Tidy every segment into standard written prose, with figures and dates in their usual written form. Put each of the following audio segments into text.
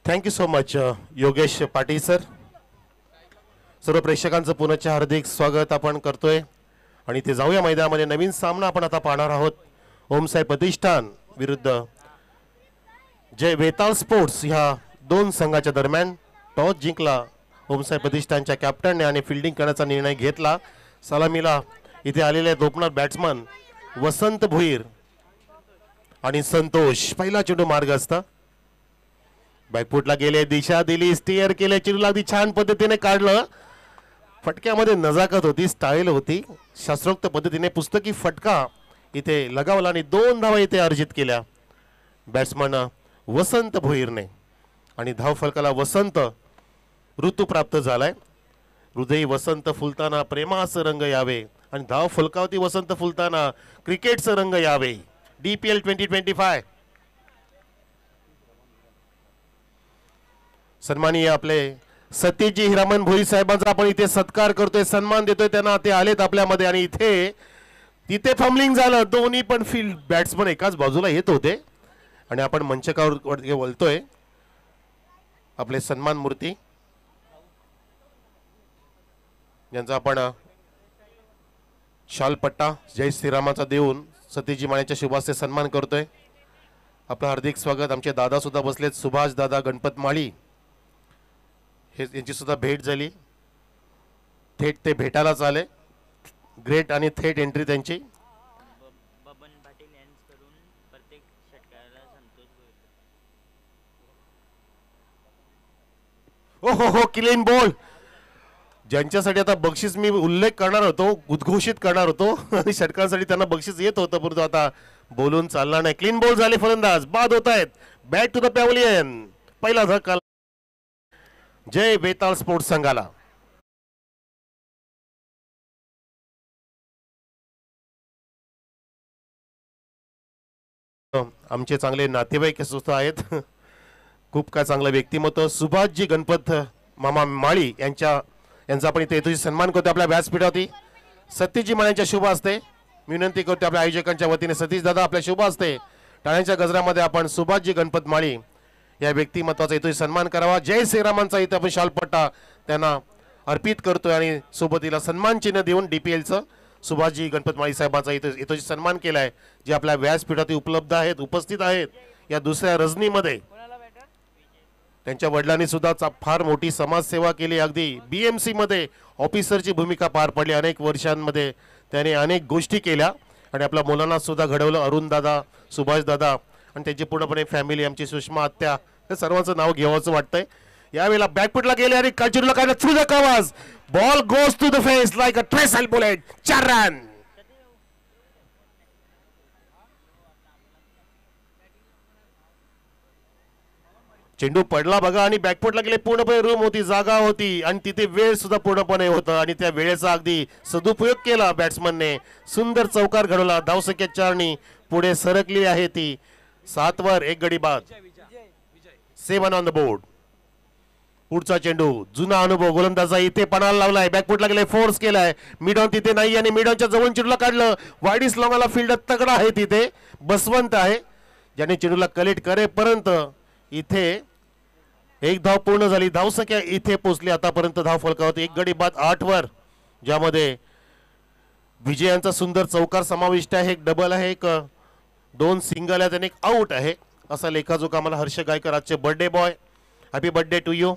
Thank you so much Yogesh Patil sir. सर्व प्रेक्षकांचं पुनश्च हार्दिक स्वागत आपण करतोय आणि ते जाऊया मैदानामध्ये. नवीन सामना आपण आता पाहणार आहोत. ओमसाई प्रतिष्ठान विरुद्ध जय वेताळ स्पोर्ट्स ह्या दोन संघाच्या दरम्यान. टॉस जिंकला ओमसाई प्रतिष्ठानच्या कॅप्टनने आणि फिल्डिंग करण्याचा निर्णय घेतला. सलामीला इथे आलेले ओपनर बॅट्समन वसंत भुईर आणि संतोष. पहिला चेंडू मार्ग असता बॅकफुटला गेले, दिशा दिली, स्टीअर केले, चेंडूला अगदी छान पद्धतीने काढलं. फटक्यामध्ये नजाकत होती, स्टाईल होती, शास्त्रोक्त पद्धतीने पुस्तकी फटका इथे लगावला आणि 2 धावा इथे अर्जित केल्या बॅट्समन वसंत भोईरने. आणि धावफलकाला वसंत ऋतू प्राप्त झालाय. हृदयी वसंत फुलताना प्रेमाचं रंग यावे आणि धावफलकावरती वसंत फुलताना क्रिकेटचं रंग यावे. DPL 2025 सन्माननीय आपले सतीशजी हिरामन भोई साहेबांचा आपण इथे सत्कार करतोय, सन्मान देतोय त्यांना. ते आलेत आपल्यामध्ये आणि इथे फंबलिंग झालं. दोन्ही पण फील्ड बॅट्समन एकाच बाजूला येत होते आणि आपण मंचकावर बोलतोय. आपले सन्मान मूर्ती यांचा आपण शालपट्टा जय श्रीरामाचा देऊन सतीशजी मानेच्या शुभास्ते सन्मान करतोय. आपलं हार्दिक स्वागत. आमचे दादा सुद्धा बसलेत, सुभाष दादा गणपत माळी. यांची सुद्धा भेट झाली. थेट ते भेटायलाच आले. ग्रेट आणि थेट एंट्री त्यांची. बबन पाटील यांच्याकडून प्रत्येक षटकाराला संतोष भोईर. हो, क्लीन बॉल. ज्यांच्यासाठी आता बक्षीस मी उल्लेख करणार होतो, उद्घोषित करणार होतो आणि षटकांसाठी त्यांना बक्षीस येत होतं, परंतु आता बोलून चालणार नाही. क्लीन बॉल झाले, फलंदाज बाद होत आहेत. Back to the pavilion. पहिला धक्का जय वेताळ स्पोर्ट्स संघाला. आमचे चांगले नातेवाईक सुद्धा आहेत, खूप काय चांगलं व्यक्तिमत्व. सुभाषजी गणपत मामा माळी यांचा आपण इथे तुझी सन्मान करतो आपल्या व्यासपीठावरती. सतीशजी माळ्यांच्या शुभ हस्ते विनंती करतो आपल्या आयोजकांच्या वतीने. सतीश दादा आपल्या शुभ हस्ते टाळ्यांच्या गजरामध्ये आपण सुभाषजी गणपत माळी या व्यक्तिमत्वाचा इथे सन्मान करावा. जय श्रीरामांचा इथे आपण शालपट्टा त्यांना अर्पित करतोय आणि सोबतीला सन्मान चिन्ह देऊन DPLचं सुभाषजी गणपत माळी साहेबांचा इथे सन्मान केलाय, जे आपल्या व्यासपीठात उपलब्ध आहेत, उपस्थित आहेत या दुसऱ्या रजनीमध्ये. त्यांच्या वडिलांनी सुद्धा फार मोठी समाजसेवा केली. अगदी BMC मध्ये ऑफिसरची भूमिका पार पडली. अनेक वर्षांमध्ये त्याने अनेक गोष्टी केल्या आणि आपल्या मुलांना सुद्धा घडवलं. अरुण दादा, सुभाष दादा आणि त्यांची पूर्णपणे फॅमिली, आमची सुषमा आत्या, हे सर्वांचं नाव घ्यावंसं वाटतंय. यावेळेला बॅकफुटला गेले आणि चेंडूला काय through the covers. Ball goes to the face like a tracer bullet. 4 run. चेंडू पडला बघा आणि बॅकफुटला गेले. पूर्णपणे रूम होती, जागा होती आणि तिथे वेळ सुद्धा पूर्णपणे होता आणि त्या वेळेचा अगदी सदुपयोग केला बॅट्समनने. सुंदर चौकार घडवला. धावसंख्या 4 पुढे सरकली आहे ती 7 वर. 1 गडी बाद. 7 ऑन द बोर्ड. पुढचा चेंडू जुना अनुभव गोलंदाजा इथे पणाला लावलाय. बॅकफुटला गेले, फोर्स केलाय. मिड ऑन तिथे नाही आणि मिड ऑनच्या जवळ चेंडूला काढलं. वाईडिस लॉंगाला फील्ड तगडा आहे, तिथे बसवंत आहे ज्याने चेंडूला कलेक्ट करेपर्यंत इथे 1 धाव पूर्ण झाली. धावसंख्या इथे पोहोचली आतापर्यंत धाव फलकावरती 1 गडी बाद 8 वर, ज्यामध्ये विजयांचा सुंदर चौकार समाविष्ट आहे. 1 डबल आहे, 2 सिंगल आहेत आणि 1 आउट आहे. असा लेखाजोखा आम्हाला हर्ष गायकर आजचे birthday boy. Happy birthday to you.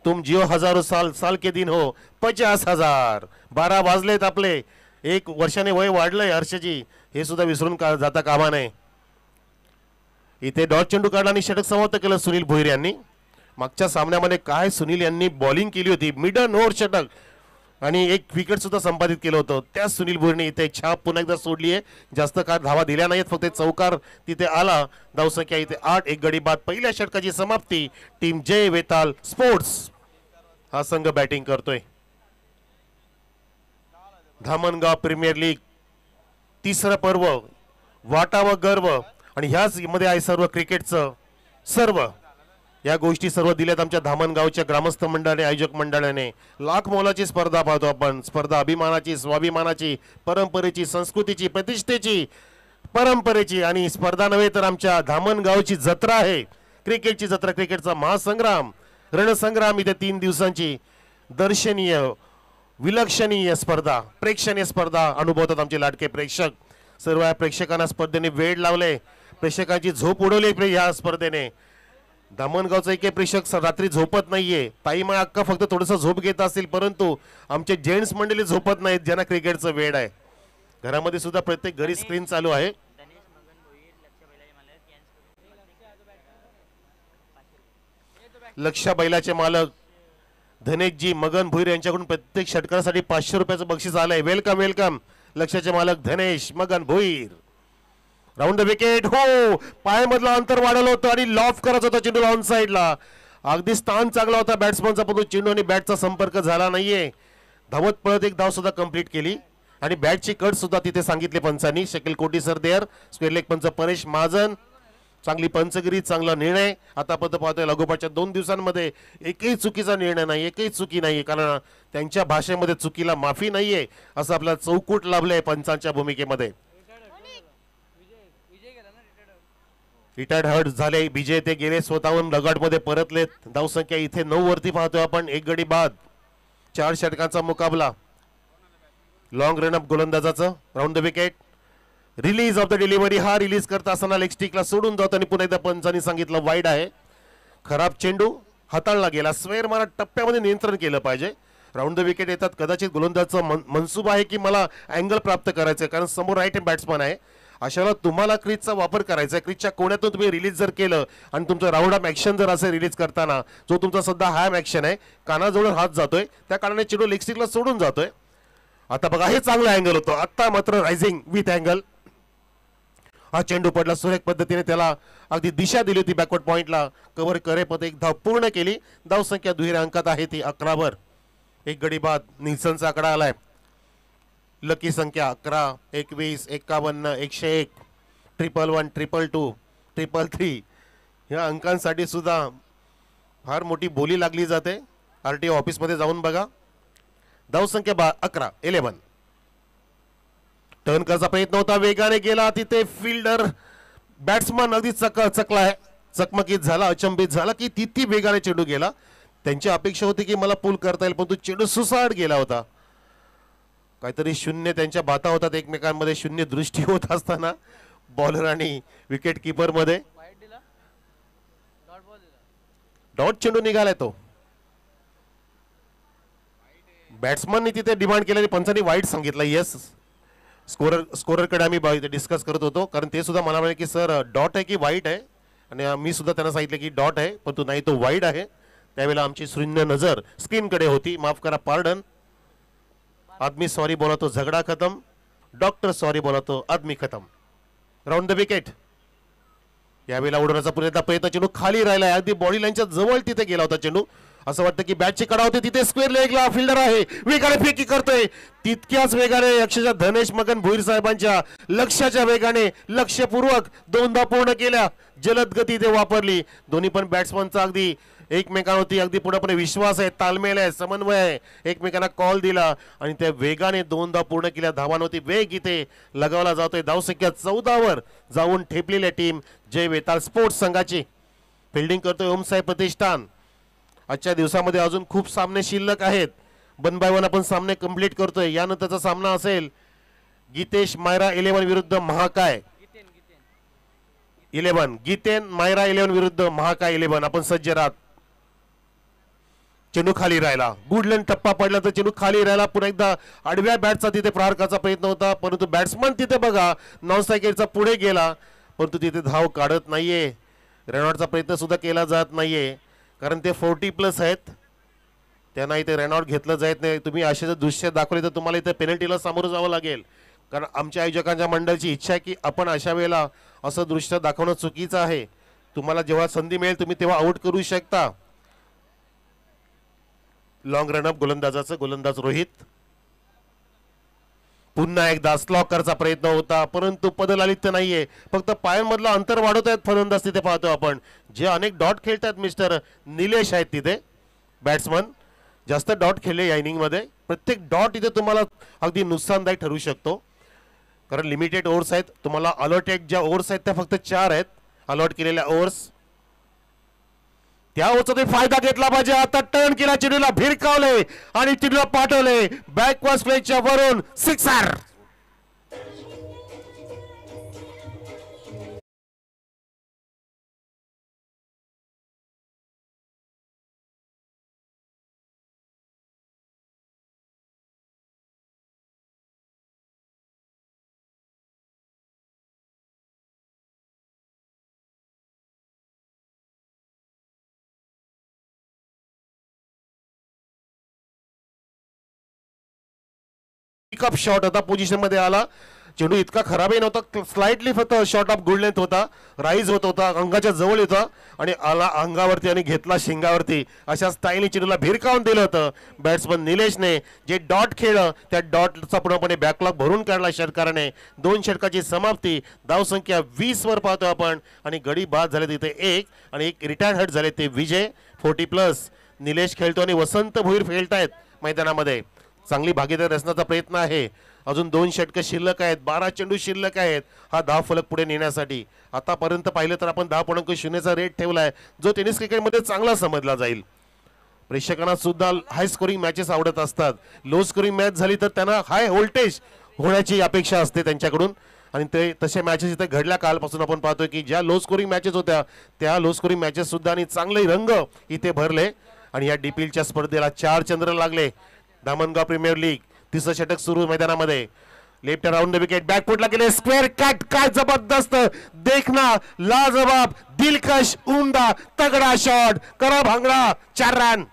तुम जिओ हजारो साल, साल के दिन हो 50,000. 12 वाजलेत आपले. 1 वर्षाने वय वाढलंय हर्षजी, हे सुद्धा विसरून जाता कामा नये. इथे डॉट चेंडू काढला आणि षटक समाप्त केलं सुनील भोईर यांनी. मागच्या सामन्यामध्ये काय सुनील यांनी बॉलिंग केली होती, मिडन ओव्हर षटक आणि 1 विकेट सुद्धा संपादित केलं होतं. त्या सुनील भोईरने इथे छाप पुन्हा एकदा सोडली आहे. जास्त काय धावा दिल्या नाहीत, फक्त चौकार तिथे आला. धावसंख्या इथे 8. 1 गडी बाद. पहिल्या षटकाची समाप्ती. टीम जय वेताल स्पोर्ट्स हा संघ बॅटिंग करतोय. धामणगाव प्रीमियर लीग 3रं पर्व, वाटा व गर्व आणि ह्याच मध्ये आहे सर्व क्रिकेटचं सर्व. या गोष्टी सर्व दिल्यात आमच्या धामणगावच्या ग्रामस्थ मंडळाने, आयोजक मंडळाने. लाख मोलाची स्पर्धा पाहतो आपण. स्पर्धा अभिमानाची, स्वाभिमानाची, परंपरेची, संस्कृतीची, प्रतिष्ठेची, परंपरेची आणि स्पर्धा नव्हे तर आमच्या धामणगावची जत्रा आहे. क्रिकेटची जत्रा, क्रिकेटचा महासंग्राम, रणसंग्राम इथे 3 दिवसांची दर्शनीय विलक्षणीय स्पर्धा, प्रेक्षणीय स्पर्धा अनुभवतात आमचे लाडके प्रेक्षक. सर्व या प्रेक्षकांना स्पर्धेने वेळ लावले, प्रेक्षकांची झोप उडवली या स्पर्धेने. धामणगावचा एक प्रेक्षक रात्री झोपत नाहीये, ताईमा अक्का फक्त थोडस झोप घेत असतील, परंतु आमचे जेंट्स मंडळी झोपत नाहीत ज्यांना क्रिकेटचं वेळ आहे. घरामध्ये सुद्धा प्रत्येक घरी स्क्रीन चालू आहे. धनेश मगन भोईर लक्ष बैलाचे मालक धनेशजी मगन भुईर यांच्याकडून प्रत्येक षटकारासाठी 500 रुपयाचं बक्षीस आलंय. वेलकम वेलकम लक्षाचे मालक Dhanesh Magan Bhuir. Round the wicket. हो, पायामधलं अंतर वाढवलं होतं आणि लॉफ करत होता चेंडू ऑन साईडला. अगदी स्थान चांगला होता बॅट्समनचा, पण चेंडू आणि बॅटचा संपर्क झाला नाहीये. धावत पळत एक धाव सुद्धा कंप्लीट केली आणि बॅटची कट सुद्धा तिथे सांगितली पंचांनी. शकील कोटी सर देअर, स्क्वेअर लेग पंच परेश महाजन. चांगली पंचगिरी, चांगला निर्णय. आतापर्यंत पाहतोय लागोपाठच्या 2 दिवसांमध्ये एकही चुकीचा निर्णय नाही, एकही चुकी नाही, कारण त्यांच्या भाषेमध्ये चुकीला माफी नाहीये असं आपल्याला चौकूट लाभलंय पंचांच्या भूमिकेमध्ये. रिटायर्ड हर्ट झाले विजय, ते गेले स्वतःहून रगाडमध्ये परतलेत. धावसंख्या इथे 9 वरती पाहतोय आपण. 1 गडी बाद, 4 षटकांचा मुकाबला. लॉंग रन अप गोलंदाजाचं. Round the wicket. Release of the delivery. हा रिलीज करता असताना लेग स्टिकला सोडून जातो आणि पुन्हा एकदा पंचांनी सांगितलं वाईड आहे. खराब चेंडू हाताळला गेला. स्वेअर मला टप्प्यामध्ये नियंत्रण केलं पाहिजे. राऊंड द विकेट येतात. कदाचित गोलंदाजचा मनसुबा आहे की मला अँगल प्राप्त करायचं, कारण समोर राईट बॅट्समन आहे. अशाला तुम्हाला क्रीजचा वापर करायचा. क्रीजच्या कोण्यातून तुम्ही रिलीज जर केलं आणि तुमचं राऊंड ऑफ ॲक्शन जर असे रिलीज करताना, जो तुमचा सध्या हॅम ॲक्शन आहे, कानाजवळ हात जातोय, त्या कारणाने चेंडू लेग स्टिकला सोडून जातोय. आता बघा, हे चांगला अँगल होतो. आता मात्र रायझिंग विथ अँगल. हा चेंडू पडला सुरेख पद्धतीने, त्याला अगदी दिशा दिली होती बॅकवर्ड पॉइंटला. कव्हर करेपत एक धाव पूर्ण केली. धाव संख्या दुहेरी अंकात आहे ती 11 वर. 1 गडी बाद. निल्सनचा आकडा आलाय. लकी संख्या 11, 21, 51, 101, 111, 222, 333. ह्या अंकांसाठी सुद्धा फार मोठी बोली लागली जाते. RTO ऑफिसमध्ये जाऊन बघा. धाव संख्या 11. टर्न करायचा प्रयत्न होता, वेगाने गेला तिथे फिल्डर. बॅट्समन अगदी चकलाय, चकमकीत झाला, अचंबित झाला की तिथे वेगाने चेंडू गेला. त्यांची अपेक्षा होती की मला पूल करता येईल, पण तो चेंडू सुसाट गेला होता. काहीतरी शून्य त्यांच्या बाता होतात एकमेकांमध्ये. शून्य दृष्टी होत असताना बॉलर आणि विकेट किपर मध्ये डॉट चेंडू निघालाय. तो बॅट्समननी तिथे डिमांड केलेली, पंचांनी वाईट सांगितलं. येस, स्कोररकडे आम्ही डिस्कस करत होतो, कारण ते सुद्धा मला म्हणाले की सर डॉट आहे की वाईट आहे, आणि मी सुद्धा त्यांना सांगितलं की डॉट आहे, पण तो नाही, तो वाईड आहे. त्यावेळेला आमची शून्य नजर स्क्रीनकडे होती. माफ करा, पार्डन. आदमी सॉरी बोला तो झगडा खतम, डॉक्टर सॉरी बोला तो आदमी खतम. Round the wicket. यावेळेला उडवण्याचा पुन्हा प्रयत्न. चेंडू खाली राहिला, अगदी बॉडी लाईनच्या जवळ तिथे गेला होता चेंडू. असं वाटतं की बॅटची कडा होते तिथे. स्क्वेअर लेगला फिल्डर आहे, वेगाने फेकी करतोय. तितक्याच वेगाने अक्षरशः धनेश मगन भुईर साहेबांच्या लक्षाच्या वेगाने लक्षपूर्वक 2दा पूर्ण केल्या. जलद गती ते वापरली. दोन्ही पण बॅट्समनचा अगदी एकमेकांवरती अगदी पूर्णपणे विश्वास आहे, ताळमेळ आहे, समन्वय आहे. एकमेकांना कॉल दिला आणि त्या वेगाने 2दा पूर्ण केल्या. धावांवरती वेग इथे लगावला जातोय. धावसंख्या 14 वर जाऊन ठेपलेल्या टीम जय वेताळ स्पोर्ट्स संघाची. फिल्डिंग करतोय ओमसाई प्रतिष्ठान. आजच्या दिवसामध्ये अजून खूप सामने शिल्लक आहेत. 1 बाय 1 आपण सामने कंप्लीट करतोय. यानंतरचा सामना असेल गीतेश मायरा 11 विरुद्ध महाकाय 11. गीतेन मायरा 11 विरुद्ध महाकाय 11. आपण सज्ज राहत. चेंडू खाली राहिला. गुडलँड टप्पा पडला तर चेंडू खाली राहिला. पुन्हा एकदा आडव्या बॅटचा तिथे प्रहार करायचा प्रयत्न होता, परंतु बॅट्समन तिथे बघा नॉन स्ट्रायकरचा पुढे गेला, परंतु तिथे धाव काढत नाहीये. रनआउटचा प्रयत्न सुद्धा केला जात नाहीये, कारण ते 40+ आहेत. त्यांना इथे रनआउट घेतलं जात नाही. तुम्ही असे जर दृश्य दाखवले तर तुम्हाला इथे पेनल्टीला सामोरं जावं लागेल, कारण आमच्या आयोजकांच्या मंडळाची इच्छा आहे की आपण अशा वेळेला असं दृश्य दाखवणं चुकीचं आहे. तुम्हाला जेव्हा संधी मिळेल तुम्ही तेव्हा आउट करू शकता. लॉंग रनअप गोलंदाजाचं. गोलंदाज रोहित. पुन्हा एकदा स्लॉक करायचा प्रयत्न होता, परंतु पदलालित्य नाहीये. फक्त पायांमधलं अंतर वाढवत आहेत फलंदाज तिथे पाहतो आपण. जे अनेक डॉट खेळतात मिस्टर निलेश आहेत तिथे बॅट्समन. जास्त डॉट खेळले या इनिंग मध्ये. प्रत्येक डॉट इथे तुम्हाला अगदी नुकसानदायक ठरू शकतो, कारण लिमिटेड ओव्हर्स आहेत. तुम्हाला अलॉटेड ज्या ओव्हर्स आहेत त्या फक्त 4 आहेत अलॉट केलेल्या ओव्हर्स. त्या ओचा फायदा घेतला पाहिजे. आता टर्न केला, चेंडूला भिरकावले आणि चेंडूला पाठवले बॅकवर्ड प्लेच्या वरून सिक्सर. पिकअप शॉट होता, पोझिशन मध्ये आला. चेंडू इतका खराबही नव्हता, स्लाइटली फक्त शॉट ऑफ गुड लेंथ होता, राईज होत होता, अंगाच्या जवळ होता आणि आला अंगावरती आणि घेतला शिंगावरती. अशा स्टाईलने चेंडूला भिरकावून दिलं होतं बॅट्समन निलेशने. जे डॉट खेळलं त्या डॉटचा पूर्णपणे बॅकलॉग भरून काढला षटकाराने. 2 षटकाची समाप्ती. धावसंख्या 20 वर पाहतो आपण आणि गडी बाद झाले तिथे 1 आणि एक रिटायर्ड हट झाले ते विजय 40+. निलेश खेळतो आणि वसंत भोईर खेळतायत मैदानामध्ये. चांगली भागीदारी असण्याचा प्रयत्न आहे. अजून 2 षटक शिल्लक आहेत, 12 चेंडू शिल्लक आहेत हा धाव फलक पुढे नेण्यासाठी. आतापर्यंत पाहिलं तर आपण 10.0चा रेट ठेवलाय, जो टेनिस क्रिकेटमध्ये चांगला समजला जाईल. प्रेक्षकांना सुद्धा हाय स्कोरिंग मॅचेस आवडत असतात. लो स्कोरिंग मॅच झाली तर त्यांना हाय व्होल्टेज होण्याची अपेक्षा असते त्यांच्याकडून आणि ते तसे मॅचेस इथे घडल्या. कालपासून आपण पाहतोय की ज्या लो स्कोरिंग मॅचेस होत्या त्या लो स्कोरिंग मॅचेस सुद्धा आणि चांगले रंग इथे भरले आणि या डीपीएलच्या स्पर्धेला 4 चंद्र लागले. धामणगाव प्रीमियर लीग 30 षटक सुरू मैदानामध्ये. लेफ्ट राऊंड द विकेट, बॅकफुटला गेले, स्क्वेअर कट, काय जबरदस्त देखना, लाजवाब, दिलकश, उमदा, तगडा शॉट, करा भांगडा, 4 रन.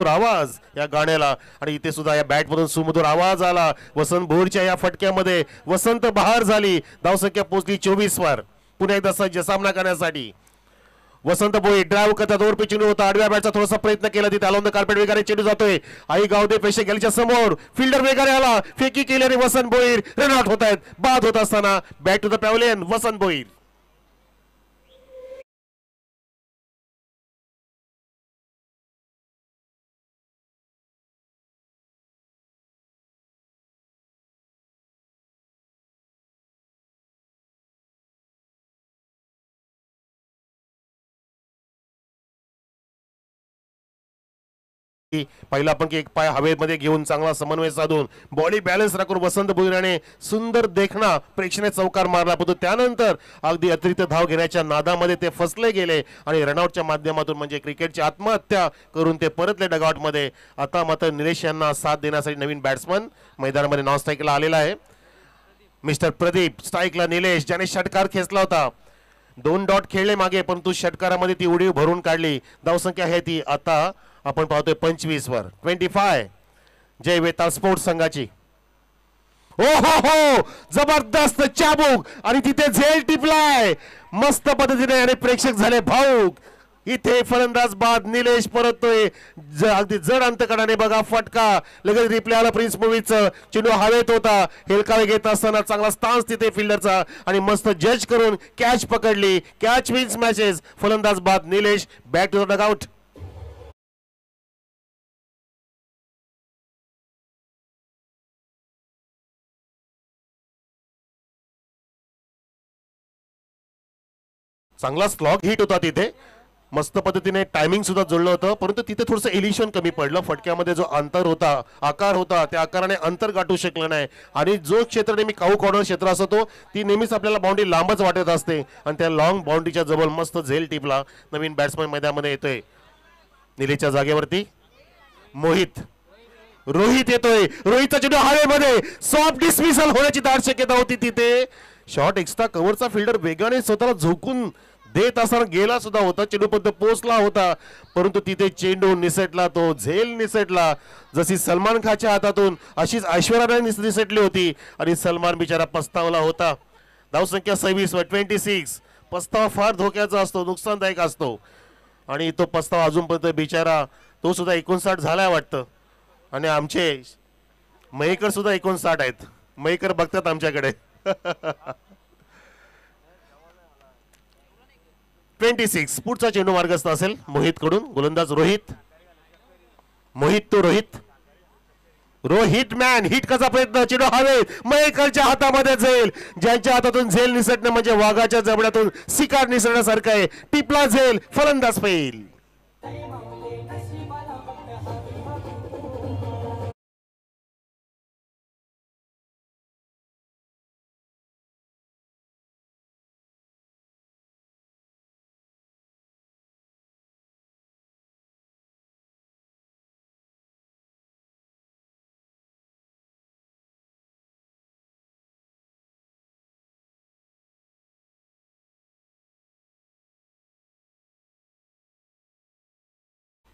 आवाज या गाण्याला आणि इथे सुद्धा या बॅट मधून सुमधुर आवाज आला. वसंत भोईरच्या या फटक्यामध्ये वसंत बहार झाली. धावसंख्या पोहोचली 24 वर. पुन्हा एकदा सज्ज सामना करण्यासाठी वसंत भोईर ड्राईव्ह करतात. ओव्हर पिचिंग होता, आडव्या बॅटचा थोडासा प्रयत्न केला तिथे आलोन द कार्पेट वेगाने चेंडू जातोय. आई गावदे पेशे गेलच्या समोर, फिल्डर वेगाने आला, फेकी केली आणि वसंत भोईर रन आउट होत आहेत. बाद होत असताना बॅक टू द पॅव्हलियन वसंत भोईर. पहिला आपण की एक पाय हवेमध्ये घेऊन चांगला समन्वय साधून बॉडी बॅलन्स राखून वसंत भोईराने सुंदर देखना प्रेक्षणीय चौकार मारला. परंतु त्यानंतर अगदी अतिरिक्त धाव घेण्याच्या नादामध्ये ते फसले गेले आणि रनआउटच्या माध्यमातून म्हणजे क्रिकेटची आत्महत्या करून ते परतले डगआउटमध्ये. आता मात्र निलेश यांना साथ देण्यासाठी नवीन बॅट्समन मैदानामध्ये नॉन स्ट्राईकला आलेला आहे. मिस्टर प्रदीप, स्ट्राईकला निलेश ज्याने षटकार खेचला होता. 2 डॉट खेळले मागे परंतु षटकारामध्ये ती उडी भरून काढली. धावसंख्या आहे ती आता आपण पाहतोय 25 वर. 25 जय वेताळ स्पोर्ट्स संघाची. ओ हो हो, जबरदस्त चाबूक आणि तिथे झेल टिपलाय मस्त पद्धतीने आणि प्रेक्षक झाले भाऊक. इथे फलंदाज बाद, निलेश परततोय अगदी जड अंतकडाने. बघा फटका, लगेच रिप्ले आला प्रिन्स मूवीचं. चेंडू हवेत होता, हेलकावे घेत असताना चांगला स्टान्स तिथे फिल्डरचा आणि मस्त जज करून कॅच पकडली. Catch wins matches. फलंदाज बाद Nilesh, back to the dugout. चांगला स्लॉग हिट होता तिथे, मस्त पद्धतीने टायमिंग सुद्धा जुळलं होतं. परंतु तिथे थोडंसं एलिशन कमी पडलं. फटक्यामध्ये जो अंतर होता, आकार होता, त्या आकाराने अंतर गाठू शकलं नाही आणि जो क्षेत्र नेहमी काऊ कॉर्नर क्षेत्र असतो ती नेहमीच आपल्याला बाउंड्री लांबच वाटत असते आणि त्या लॉंग बाउंड्रीच्या जवळ मस्त झेल टिपला. नवीन बॅट्समन मैदानामध्ये येतोय. निलेशच्या जागेवरती मोहित, रोहित येतोय. रोहितचा चेंडू हवेमध्ये, सॉफ्ट डिसमिसल होण्याची दाट शक्यता होती तिथे. शॉट एक्स्ट्रा कव्हरचा फिल्डर वेगाने स्वतःला झोकून देत असताना गेला सुद्धा होता. चेंडूपर्यंत पोहोचला होता परंतु तिथे चेंडू निसटला, तो झेल निसटला. जशी सलमान खानच्या हातातून अशीच ऐश्वर्या राय निसटली होती आणि सलमान बिचारा पस्तावला होता. धावसंख्या 26 वर. 26. पस्तावा फार धोक्याचा असतो, नुकसानदायक असतो आणि तो पस्तावा अजूनपर्यंत बिचारा तो सुद्धा 59 झालाय वाटतं. आणि आमचे मयेकर सुद्धा 59 आहेत. मयेकर बघतात आमच्याकडे. 26 पुढचा चेंडू मार्गस्थ असेल मोहित कडून. गोलंदाज रोहित. रोहित रोहित मॅन हिट कसा प्रयत्न. चेंडू हवेत मयेकरच्या हातामध्ये झेल. ज्यांच्या हातातून झेल निसटणं म्हणजे वाघाच्या जबड्यातून शिकार निसटण्यासारखं आहे. टिपला झेल, फलंदाज फेल.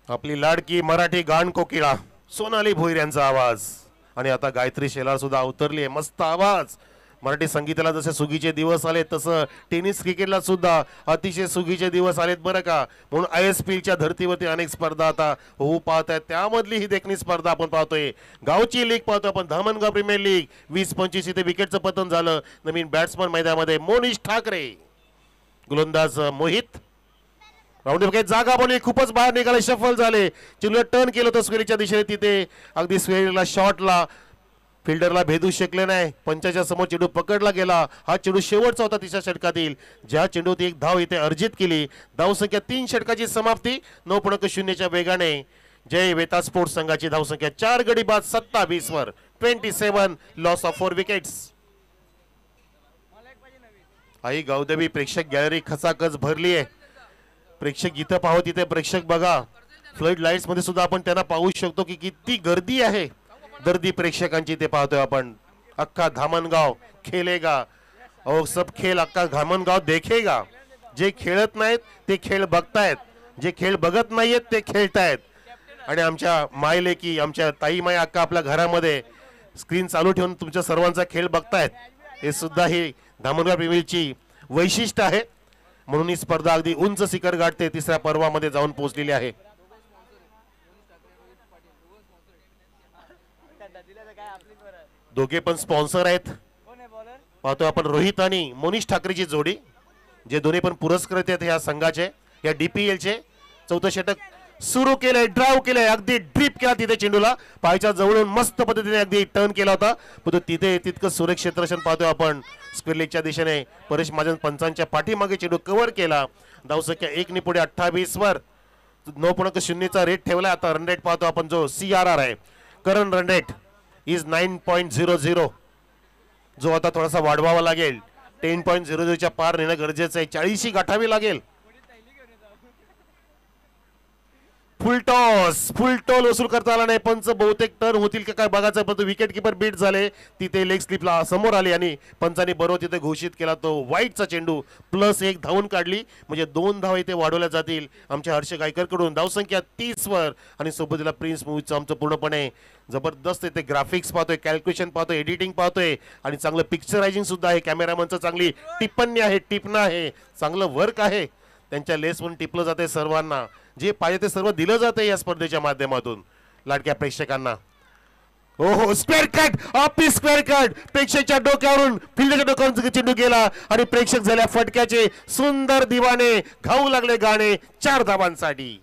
आपली लाडकी मराठी गाण कोकिळा सोनाली भोईर यांचा आवाज. आणि आता गायत्री शेलार सुद्धा अवतरली आहे. मस्त आवाज. मराठी संगीताला जसे सुगीचे दिवस आले तसं टेनिस क्रिकेटला सुद्धा अतिशय सुगीचे दिवस आलेत बरं का. म्हणून ISPL च्या धर्तीवरती अनेक स्पर्धा आता होऊ पाहत आहेत. त्यामधली ही देखणी स्पर्धा आपण पाहतोय. गावची लीग पाहतोय आपण. धामणगाव प्रीमियर लीग 20-25 इथे विकेटचं पतन झालं. नवीन बॅट्समन मैदानामध्ये मोनिश ठाकरे. गोलंदाज मोहित. राऊंड जागा बनली. खूपच बाहेर निघाले. शफल झाले. चेंडूला टर्न केलं होतं स्क्वेअरच्या दिशेने. तिथे अगदी स्क्वेअरला शॉटला फिल्डरला भेदू शकले नाही. पंचाच्या समोर चेंडू पकडला गेला. हा चेंडू शेवटचा होता तिसऱ्या षटकातील. ज्या चेंडूत एक धाव इथे अर्जित केली. धावसंख्या 3 षटकाची समाप्ती. 9.0च्या वेगाने जय वेता स्पोर्ट्स संघाची धावसंख्या 4 गडी बाद 27 वर. 27 लॉस ऑफ 4 विकेट्स. आई गावदेवी प्रेक्षक गॅलरी खचाखच भरली आहे. प्रेक्षक इथं पाहू तिथे प्रेक्षक बघा. फ्लड लाईट्स मध्ये सुद्धा आपण त्यांना पाहू शकतो की किती गर्दी आहे. गर्दी प्रेक्षकांची ते पाहतोय आपण. अख्खा धामणगाव खेळेगा. और सब खेळ अख्खा धामणगाव देखेगा. जे खेळत नाहीत ते खेळ बघतायत. जे खेळ बघत नाहीयेत ते खेळतायत. आणि आमच्या मायलेकी आमच्या ताई माय अक्का आपल्या घरामध्ये स्क्रीन चालू ठेवून तुमच्या सर्वांचा खेळ बघतायत. हे सुद्धा ही धामणगाव प्रीमियरची वैशिष्ट्य आहे. म्हणून ही स्पर्धा अगदी उंच शिखर गाठते. तिसऱ्या पर्वामध्ये जाऊन पोहोचलेली आहे. दोघे पण स्पॉन्सर आहेत. पाहतो आपण रोहित आणि मोनिश ठाकरेची जोडी. जे दोन्ही पण पुरस्कृत आहेत या संघाचे. या DPL चे. चौथं षटक सुरू केलंय. ड्राइव्ह केलंय. अगदी ड्रीप केला तिथे चेंडूला. पायच्या जवळून मस्त पद्धतीने अगदी टर्न केला होता. पण तिथे तितकं सुरेख क्षेत्ररक्षण पाहतोय आपण. स्क्वेअर लेगच्या दिशेने परेश महाजन पंचांच्या पाठीमागे चेंडू कव्हर केला. धावसंख्या 1 ने पुढे 28 वर. 9.0चा रेट ठेवला. आता रन रेट पाहतो आपण जो CRR आहे. Current run rate is 9.00. जो आता थोडासा वाढवावा लागेल. 10.00च्या पार नेणं गरजेचं आहे. 40 गाठावी लागेल. फुल टॉल वसूल करता आला नाही. पंच बहुतेक टर्न होतील का काय बघायचं. पण विकेट किपर बीट झाले. तिथे लेग स्लिपला समोर आले आणि पंचांनी बरोबर तिथे घोषित केला तो वाईटचा चेंडू. +1 धावून काढली. म्हणजे 2 धावा इथे वाढवल्या जातील आमच्या हर्ष गायकर कडून. धावसंख्या 30 वर. आणि सोबतीला प्रिन्स मूवीचं आमचं पूर्णपणे जबरदस्त इथे ग्राफिक्स पाहतोय. कॅल्क्युलेशन पाहतोय. एडिटिंग पाहतोय. आणि चांगलं पिक्चरायझिंग सुद्धा आहे. कॅमेरामनचं चांगली टिप्पणी आहे. टिपणं आहे. चांगलं वर्क आहे. त्यांच्या लेसवरून टिपलं जाते. सर्वांना जे पाहिजे ते सर्व दिलं जाते या स्पर्धेच्या माध्यमातून लाडक्या प्रेक्षकांना. हो स्क्वेअर कट. ऑफी स्क्वेअर कट. प्रेक्षकाच्या डोक्यावरून फिल्डच्या डोक्यावरून चेंडू गेला. आणि प्रेक्षक झाल्या फटक्याचे. सुंदर दिवाने घाऊ लागले गाणे 4 धावांसाठी.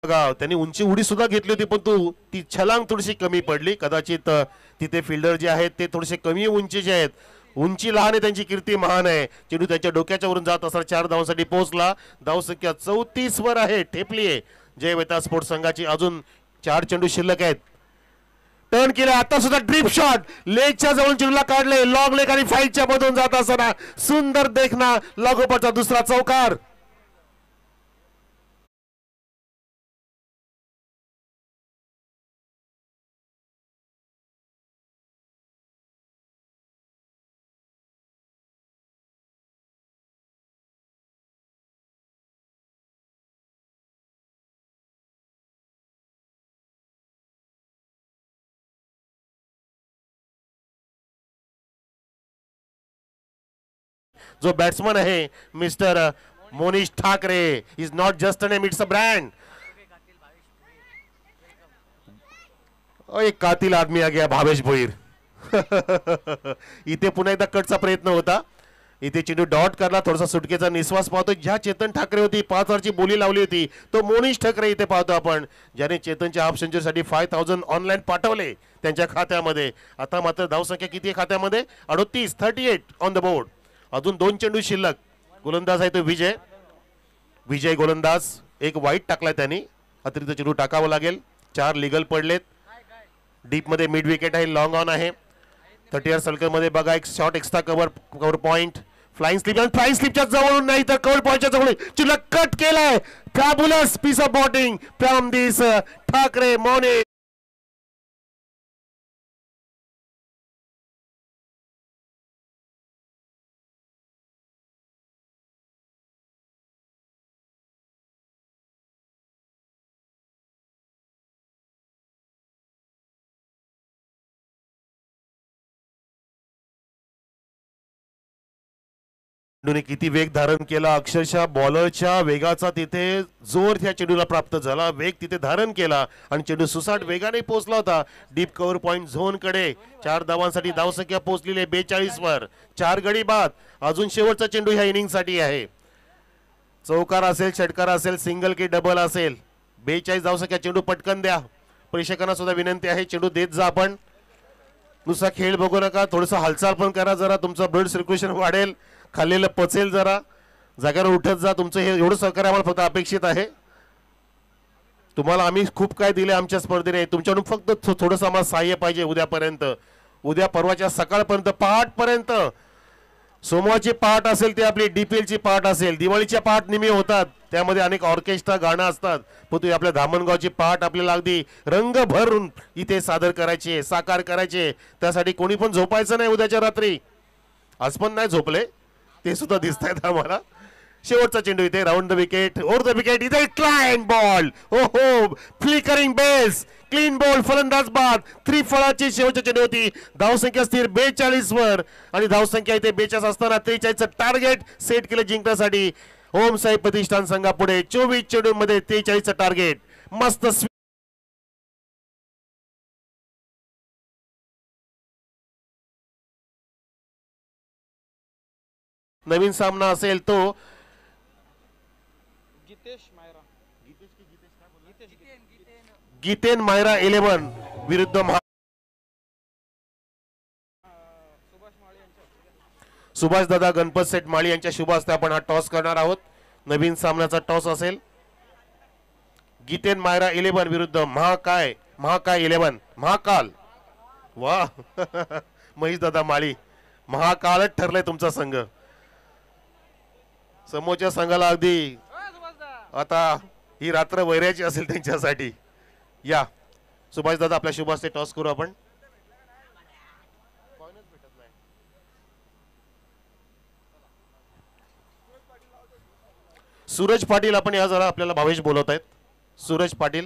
बघा त्यांनी उंची उडी सुद्धा घेतली होती. पण ती छलांग थोडीशी कमी पडली. कदाचित तिथे फिल्डर जे आहेत ते थोडेसे कमी उंचीचे आहेत. उंची लहान आहे त्यांची कीर्ती महान आहे. चेंडू त्यांच्या डोक्याच्या वरून जात असताना 4 धावांसाठी पोहोचला. धावसंख्या 34 वर आहे. ठेपली आहे जय वेता स्पोर्ट्स संघाची. अजून 4 चेंडू शिल्लक आहेत. टर्न केला. आता सुद्धा ड्रीप शॉट लेगच्या जवळून चेंडूला काढले. लॉंग लेग आणि फाईटच्या मधून जात असताना सुंदर देखना लागोपाठचा दुसरा चौकार. जो बॅट्समन आहे mister Monish Thackeray is not just a name, it's a brand. एक कातिल आदमी आ गया भावेश भोईर. इथे पुन्हा एकदा कटचा प्रयत्न होता. इथे चेंडू डॉट करला, थोडासा सुटकेचा निश्वास पाहतो. ज्या चेतन ठाकरे होती 5 ओव्हरची बोली लावली होती तो मोनिश ठाकरे इथे पाहतो आपण, ज्याने चेतनच्या हाफ सेंचुरीसाठी 5000 ऑनलाईन पाठवले त्यांच्या खात्यामध्ये. आता मात्र धावसंख्या किती आहे खात्यामध्ये? 38 ऑन द बोर्ड. अजून 2 चेंडू शिल्लक. गोलंदाज आहे तो विजय गोलंदाज. एक वाईट टाकलाय त्यांनी, अतिरिक्त चेंडू टाकावं लागेल. 4 लिगल पडलेत. डीप मध्ये मिड विकेट आहे, लॉंग ऑन आहे. 30 सर्कल मध्ये बघा एक shot extra cover point. Flying स्लिपच्या जवळून नाही तर कव्हर पॉइंटच्या जवळ चिल्ला कट केलाय. Fabulous piece of batting from this Thackeray Mone. चेंडूने किती वेग धारण केला, अक्षरशः बॉलरच्या वेगाचा तिथे जोर त्या चेंडूला प्राप्त झाला. वेग तिथे धारण केला आणि चेंडू सुसाट वेगाने पोहोचला होता डीप कव्हर पॉइंट झोन कडे. 4 धावांसाठी धावसंख्या पोहोचलेली आहे 42 वर. 4 गडी बाद. अजून शेवटचा चेंडू ह्या इनिंग साठी आहे. चौकार असेल, षटकार असेल, सिंगल की डबल असेल, 42 धावसंख्या. चेंडू पटकन द्या. प्रेक्षकांना सुद्धा विनंती आहे चेंडू देत जा. आपण नुसता खेळ बघू नका, थोडंसं हालचाल पण करा, जरा तुमचं ब्लड सर्क्युलेशन वाढेल, खाल्लेलं पचेल, जरा जागेवर उठत जा. तुमचं हे एवढं सहकार्य आम्हाला फक्त अपेक्षित आहे. तुम्हाला आम्ही खूप काय दिले आमच्या स्पर्धेने, तुमच्याकडून फक्त थोडंसं आम्हाला सहाय्य पाहिजे. उद्यापर्यंत, उद्या परवाच्या सकाळपर्यंत, पहाटपर्यंत. सोमवारची पहाट असेल ते आपली डीपीएलची पहाट असेल. दिवाळीच्या पहाट निमी होतात, त्यामध्ये अनेक ऑर्केस्ट्रा गाणं असतात. पण तुम्ही आपल्या धामणगावची पहाट आपल्याला अगदी रंग भरून इथे सादर करायचे, साकार करायचे. त्यासाठी कोणी पण झोपायचं नाही उद्याच्या रात्री. आज पण नाही झोपले ते सुद्धा दिसत आहेत आम्हाला. शेवटचा चेंडू इथे round the wicket, over the wicket. इथे क्लाइन बॉल, हो हो, फ्लिकरिंग बेस, क्लीन बॉल, फलंदाज बाद. त्रिफळाची शेवटची चेंडू होती. धावसंख्या स्थिर 42 वर आणि धावसंख्या इथे 42 असताना 43चं टार्गेट सेट केलं जिंकण्यासाठी ओम साई प्रतिष्ठान संघापुढे. 24 चेंडू मध्ये 43चं टार्गेट. मस्त नवीन सामना असेल तो गीतेन मायरा 11 विरुद्ध सुभाष दादा गणपत सेठ माळी यांच्या शुभ हस्ते आपण हा टॉस करणार आहोत. नवीन सामन्याचा टॉस असेल. गीतेन मायरा 11 विरुद्ध महाकाय 11 महाकाल. वा महेश दादा माळी, महाकालच ठरलाय तुमचा संघ. समोरच्या संघाला अगदी आता ही रात्र वैराची असेल त्यांच्यासाठी. या सुभाष दादा आपल्या शुभ हस्ते टॉस करू आपण. सूरज पाटील आपण या जरा आपल्याला भावेश बोलवत आहेत. सूरज पाटील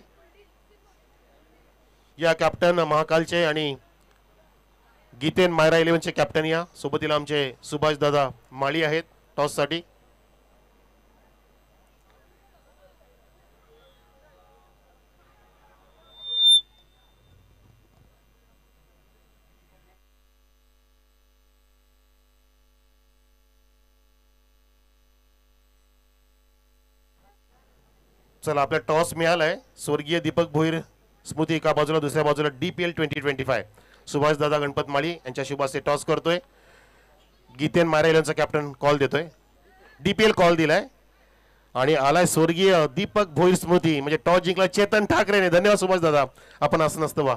या कॅप्टन महाकालचे आणि गीतेन मायरा 11चे कॅप्टन. या सोबतीला आमचे सुभाष दादा माळी आहेत टॉस साठी. चला आपला टॉस मिळालाय. स्वर्गीय दीपक भोईर स्मृती एका बाजूला, दुसऱ्या बाजूला DPL 2025 सुभाष दादा गणपत माळी यांच्या शुभ हस्ते टॉस करतोय. गीतेन मायरा 11चा कॅप्टन कॉल देतोय. DPL कॉल दिलाय आणि आलाय स्वर्गीय दीपक भोईर स्मृती, म्हणजे टॉस जिंकला चेतन ठाकरेने. धन्यवाद सुभाष दादा, आपण असं नसतं वा.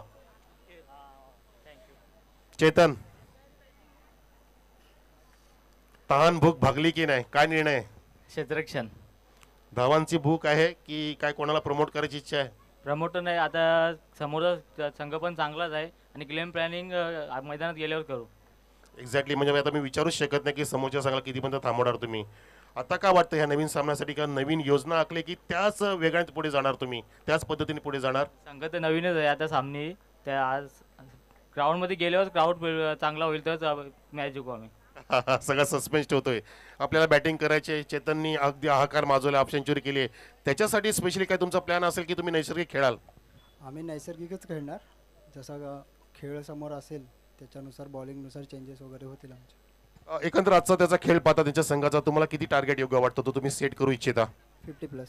चेतन, तहान भूक भागली की नाही, काय निर्णय? क्षेत्ररक्षण. धावांची भूक आहे की काय, कोणाला प्रमोट करायची इच्छा आहे? प्रमोटर नाही, आता समोरचा संघ पण चांगलाच आहे आणि क्लेम प्लॅनिंग मैदानात गेल्यावर करू. एक्झॅक्टली, म्हणजे आता मी विचारूच शकत नाही की समोरच्या संघाला किती पण थांबवणार तुम्ही. आता काय वाटतं ह्या नवीन सामन्यासाठी, का नवीन योजना आखली की त्याच वेगाने पुढे जाणार तुम्ही, त्याच पद्धतीने पुढे जाणार? संघ तर नवीनच आहे आता सामने. त्या आज ग्राउंडमध्ये गेल्यावर क्राऊड चांगला होईल तरच मॅच जिंकू आम्ही. सगळा सस्पेन्स ठेवतोय. आपल्याला बॅटिंग करायचे. चेतननी अगदी हाहाकार माजवला, हाफ सेंचुरी केली आहे. त्याच्यासाठी स्पेशली काय तुमचा प्लॅन असेल की तुम्ही नैसर्गिक खेळाल? आम्ही नैसर्गिकच खेळणार. जसा खेळ समोर असेल त्याच्यानुसार बॉलिंगनुसार चेंजेस वगैरे होतील आमचे. एकंदर आजचा त्याचा खेळ पाहता त्यांच्या संघाचा तुम्हाला किती टार्गेट योग्य वाटतो तो तुम्ही सेट करू इच्छिता? 50+.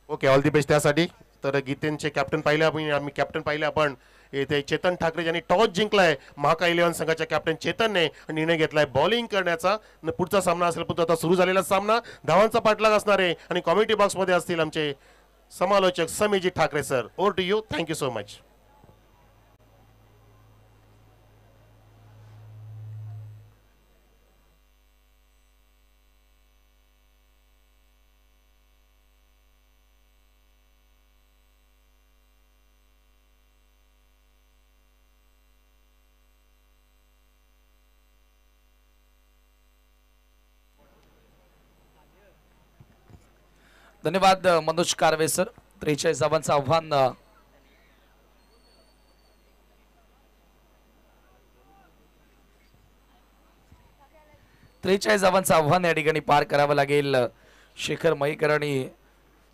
ओके, ऑल दी बेस्ट त्यासाठी. तर गीतेंचे कॅप्टन पाहिले आम्ही कॅप्टन पाहिले आपण इथे चेतन ठाकरे ज्यांनी टॉस जिंकलाय महाकाय 11 संघाच्या कॅप्टन चेतनने निर्णय घेतलाय बॉलिंग करण्याचा. पुढचा सामना असेल पण तो आता सुरू झालेला सामना धावांचा पाठलाग असणार आहे आणि कॉमेंट्री बॉक्समध्ये असतील आमचे समालोचक Samiji Thackeray sir. Over to you. Thank you so much. धन्यवाद मनोज कारवे सर. 43 धावांचं आव्हान या ठिकाणी पार करावं लागेल. शेखर मयेकर आणि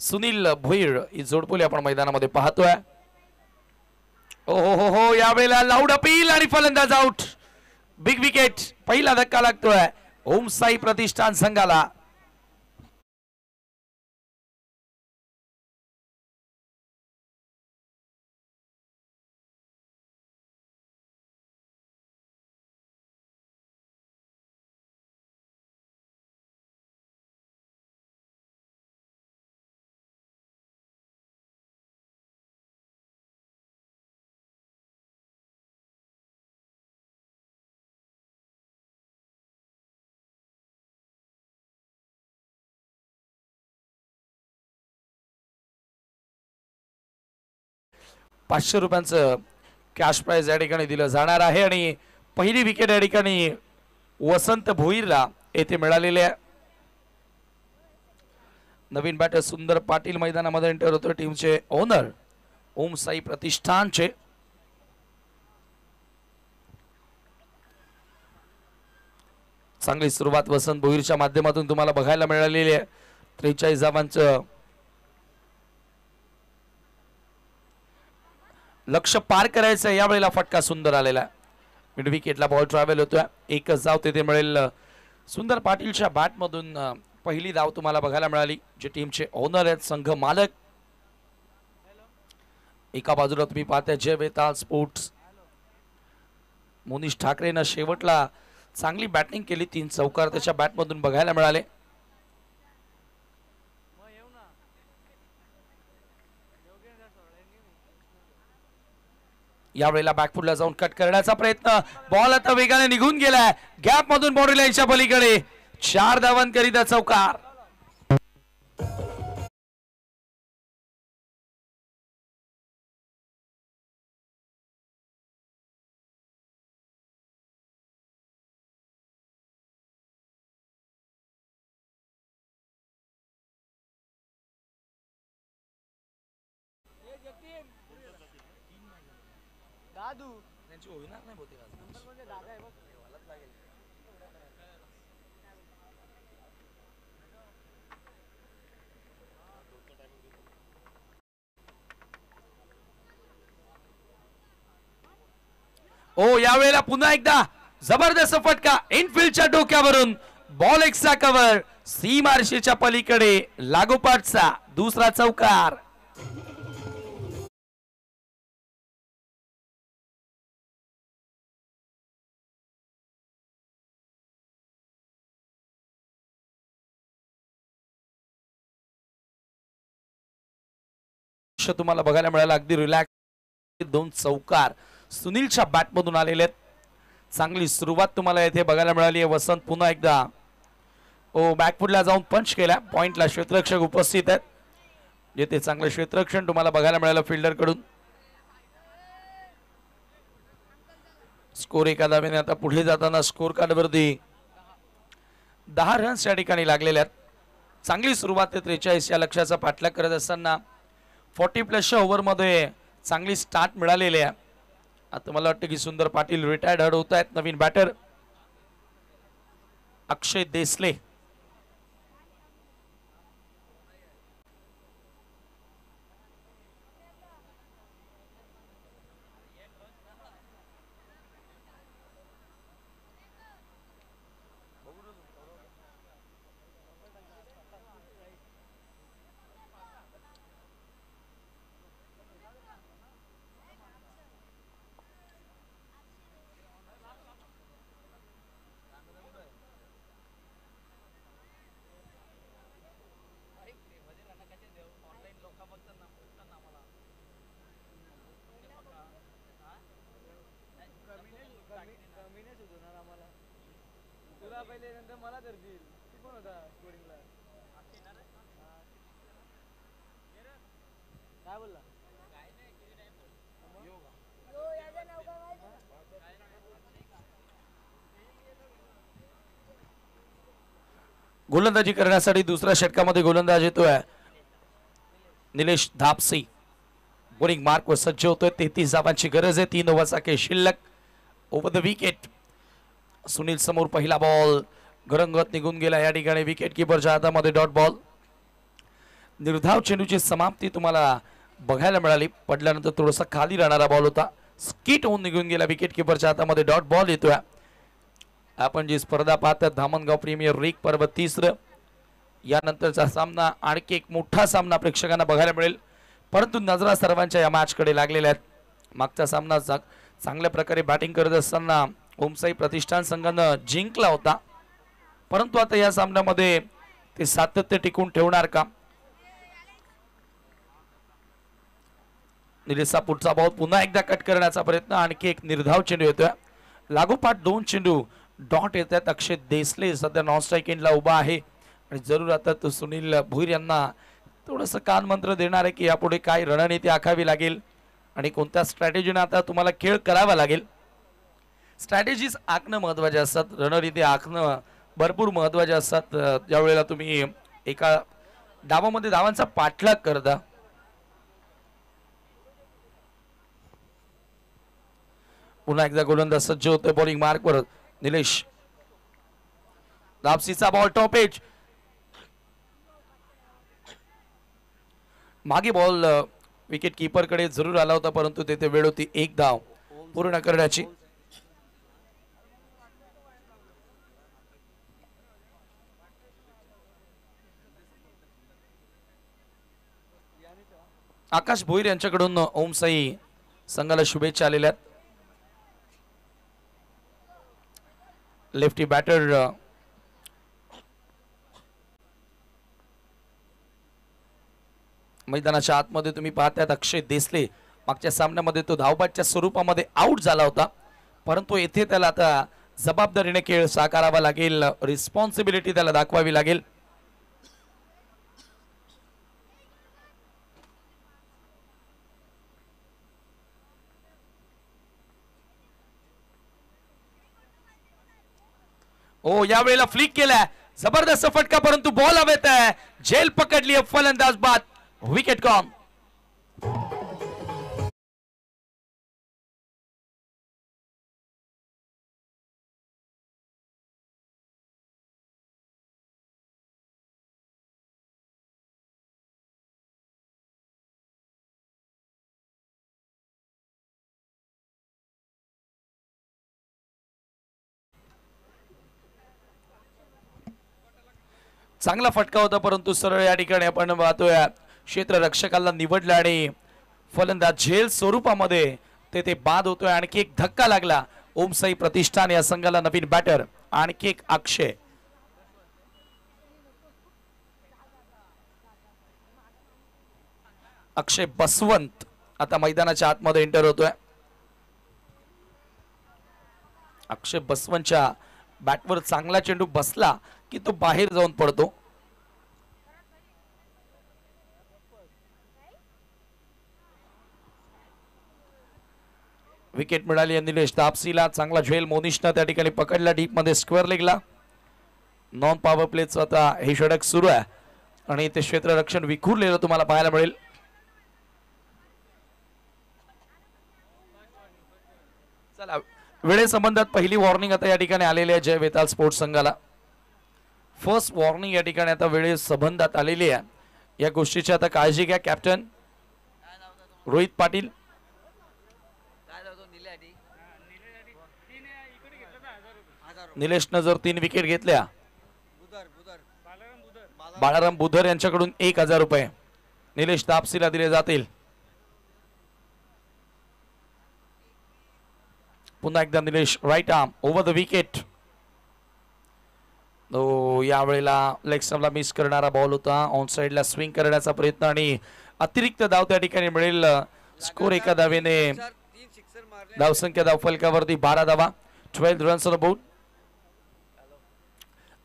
सुनील भोईर ही जोडपोली आपण मैदानामध्ये पाहतोय. ओ हो हो, यावेळेला लाऊड अपील आणि फलंदाज आउट. Big wicket. पहिला धक्का लागतोय ओम साई प्रतिष्ठान संघाला. ₹500 कॅश प्राइज या ठिकाणी दिलं जाणार आहे आणि पहिली विकेट या ठिकाणी वसंत भोईरला येथे मिळालेले आहे. नवीन बॅटर सुंदर पाटील मैदानामध्ये एंटर होतो. टीमचे ओनर ओम साई प्रतिष्ठानचे. चांगली सुरुवात वसंत भोईरच्या माध्यमातून तुम्हाला बघायला मिळालेली आहे. 43 धावांचं लक्ष पार करायचं. यावेळेला फटका सुंदर आलेला. मिड विकेटला बॉल ट्रॅव्हल होतोय. एकच धाव तिथे मिळेल. सुंदर पाटीलच्या बॅटमधून पहिली धाव तुम्हाला बघायला मिळाली. जे टीमचे ओनर आहेत संघ मालक. एका बाजूला तुम्ही पाहताय जय वेताळ स्पोर्ट्स. मोनिश ठाकरेनं शेवटला चांगली बॅटिंग केली. 3 चौकार त्याच्या बॅटमधून बघायला मिळाले. यावेळेला बॅकफुटला जाऊन कट करण्याचा प्रयत्न. बॉल आता वेगाने निघून गेलाय. गॅप मधून बाउंड्री लाईनच्या पलीकडे. 4 धावांकरिता चौकार. ओ यावेळेला पुन्हा एकदा जबरदस्त फटका. इनफिल्डच्या डोक्यावरून बॉल एक्सचा कव्हर. सीमारेषेच्या पलीकडे लागोपाठचा दुसरा चौकार. तुम्हाला बघायला मिळाला अगदी रिलॅक्स. 2 चौकार सुनीलच्या बॅटमधून आलेले आहेत. चांगली सुरुवात तुम्हाला येथे बघायला मिळाली आहे. वसंत पुन्हा एकदा बॅकफुटला जाऊन पंच केला. पॉइंटला क्षेत्ररक्षक उपस्थित आहेत. येथे चांगलं क्षेत्ररक्षण तुम्हाला बघायला मिळालं फिल्डर कडून. स्कोर एका धावेने आता पुढे जाताना स्कोर कार्डवरती 10 रन्स या ठिकाणी लागलेले आहेत. चांगली सुरुवात आहे. 43 या लक्ष्याचा पाठलाग करत असताना 40+ ओव्हरमध्ये चांगली स्टार्ट मिळालेली आहे. आता मला वाटतं की सुंदर पाटील रिटायर्ड होत आहेत. नवीन बॅटर अक्षय देसले. गोलंदाजी करण्यासाठी दुसऱ्या षटकामध्ये गोलंदाज येतोय निलेश धापसी. बोलिंग मार्क वर सज्ज होतोय. 33 धावांची गरज आहे. 3 ओव्हरचा खेळ शिल्लक. ओव्हर द विकेट सुनील समोर पहिला बॉल घरंगत निघून गेला. या ठिकाणी विकेट किपरच्या हातामध्ये डॉट बॉल. निर्धाव चेंडूची समाप्ती तुम्हाला बघायला मिळाली. पडल्यानंतर थोडासा खाली राहणारा बॉल होता. स्किट होऊन निघून गेला. विकेट किपरच्या हातामध्ये डॉट बॉल येतोय. आपण जी स्पर्धा पाहतात धामणगाव प्रीमियर लीग पर्व 3 यानंतरचा सामना आणखी एक मोठा सामना प्रेक्षकांना बघायला मिळेल. परंतु नजरा सर्वांच्या या मॅच कडे लागलेल्या आहेत. मागचा सामना चांगल्या प्रकारे बॅटिंग करत असताना ओमसाई प्रतिष्ठान संघानं जिंकला होता. परंतु आता या सामन्यामध्ये ते सातत्य टिकून ठेवणार का? निलेशचा पुढचा बॉल पुन्हा एकदा कट करण्याचा प्रयत्न. आणखी एक निर्धाव चेंडू येतोय. लागोपाठ 2 चेंडू डॉट येत आहेत. अक्षय देसले सध्या नॉन स्ट्राईक एंडला उभा आहे आणि जरूर आता तो सुनील भोईर यांना थोडंसं कान मंत्र देणार आहे की यापुढे काय रणनीती आखावी लागेल आणि कोणत्या स्ट्रॅटेजीने आता तुम्हाला खेळ करावा लागेल. स्ट्रॅटेजीज आखणं महत्वाचे असतात. रणनीती आखणं भरपूर महत्वाचे असतात. ज्यावेळेला तुम्ही एका डावामध्ये धावांचा पाठलाग करता. पुन्हा एकदा गोलंदाज सज्ज होतोय. बॉलिंग मार्कवर निलेश धापसीचा बॉल टॉप एज. मागे बॉल विकेट कीपर कडे जरूर आला होता परंतु तेथे वेळ होती 1 धाव पूर्ण करण्याची. आकाश भोईर यांच्याकडून ओमसाई संघाला शुभेच्छा आलेल्या आहेत. लेफ्टी बॅटर मैदानाच्या आतमध्ये तुम्ही पाहताय अक्षय देसले. मागच्या सामन्यामध्ये तो धावबादच्या स्वरूपामध्ये आउट झाला होता परंतु येथे त्याला आता जबाबदारीने खेळ साकारावा लागेल. रिस्पॉन्सिबिलिटी त्याला दाखवावी लागेल. ओ यावेळेला फ्लिक केलाय. जबरदस्त फटका परंतु बॉल हवेत आहे. झेल पकडली फलंदाज बाद. Wicket gone. चांगला फटका होता परंतु सरळ या ठिकाणी आपण पाहतोय क्षेत्ररक्षकाला निवडला आणि फलंदाज झेल स्वरूपामध्ये ते बाद होतोय. आणखी एक धक्का लागला ओमसाई प्रतिष्ठान या संघाला. नवीन बॅटर आणखी एक अक्षय. अक्षय बसवंत आता मैदानाच्या आतमध्ये एंटर होतोय. अक्षय बसवंतच्या बॅटवर चांगला चेंडू बसला की तो बाहेर जाऊन पडतो. विकेट मिळाली निलेश तापसीला. चांगला झेल मोनिशनं त्या ठिकाणी पकडला डीप मध्ये स्क्वेअर लेगला. नॉन पॉवर प्लेचं आता हे षटक सुरू आहे आणि ते क्षेत्ररक्षण विखुरलेलं तुम्हाला पाहायला मिळेल. चला वेळेसंबंधात पहिली वॉर्निंग आता या ठिकाणी आलेली आहे जय वेताल स्पोर्ट्स संघाला. फर्स्ट वॉर्निंग या ठिकाणी आता वेळेस संबंधात आलेली आहे। या गोष्टीची आता काळजी घ्या कॅप्टन रोहित पाटील। निलेशनं जर 3 विकेट घेतल्या, बाळाराम बुधर यांच्याकडून 1000 रुपये निलेश तापसीला दिले जातील। पुन्हा एकदा Nilesh right arm over the wicket. यावेळेला लेग स्टंपला मिस करणारा बॉल होता। ऑन साइडला स्विंग करण्याचा प्रयत्न आणि अतिरिक्त धाव त्या ठिकाणी मिळेल। स्कोर एका धावेने धावसंख्या धावफलकावरती 12 धावा 12 runs on board.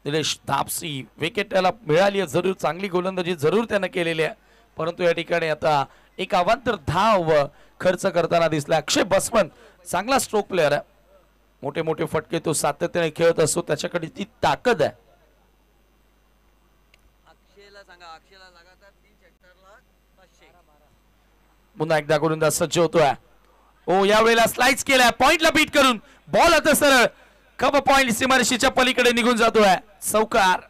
Nilesh Taapsee wicket त्याला मिळाली जरूर, चांगली गोलंदाजी जरूर त्यानं केलेली आहे, परंतु या ठिकाणी आता एक अवांतर धाव खर्च करताना दिसला। अक्षय बसवंत चांगला स्ट्रोक प्लेअर आहे, मोठे मोठे फटके तो सातत्याने खेळत असतो, त्याच्याकडे ती ताकद आहे। पुन्हा एकदा गोलंदाज सज्ज होतोय। यावेळेला स्लाइस केलाय पॉइंटला बीट करून, बॉल आता सरळ कव्हर पॉइंट सीमारेषेच्या पलीकडे निघून जातोय, चौकार।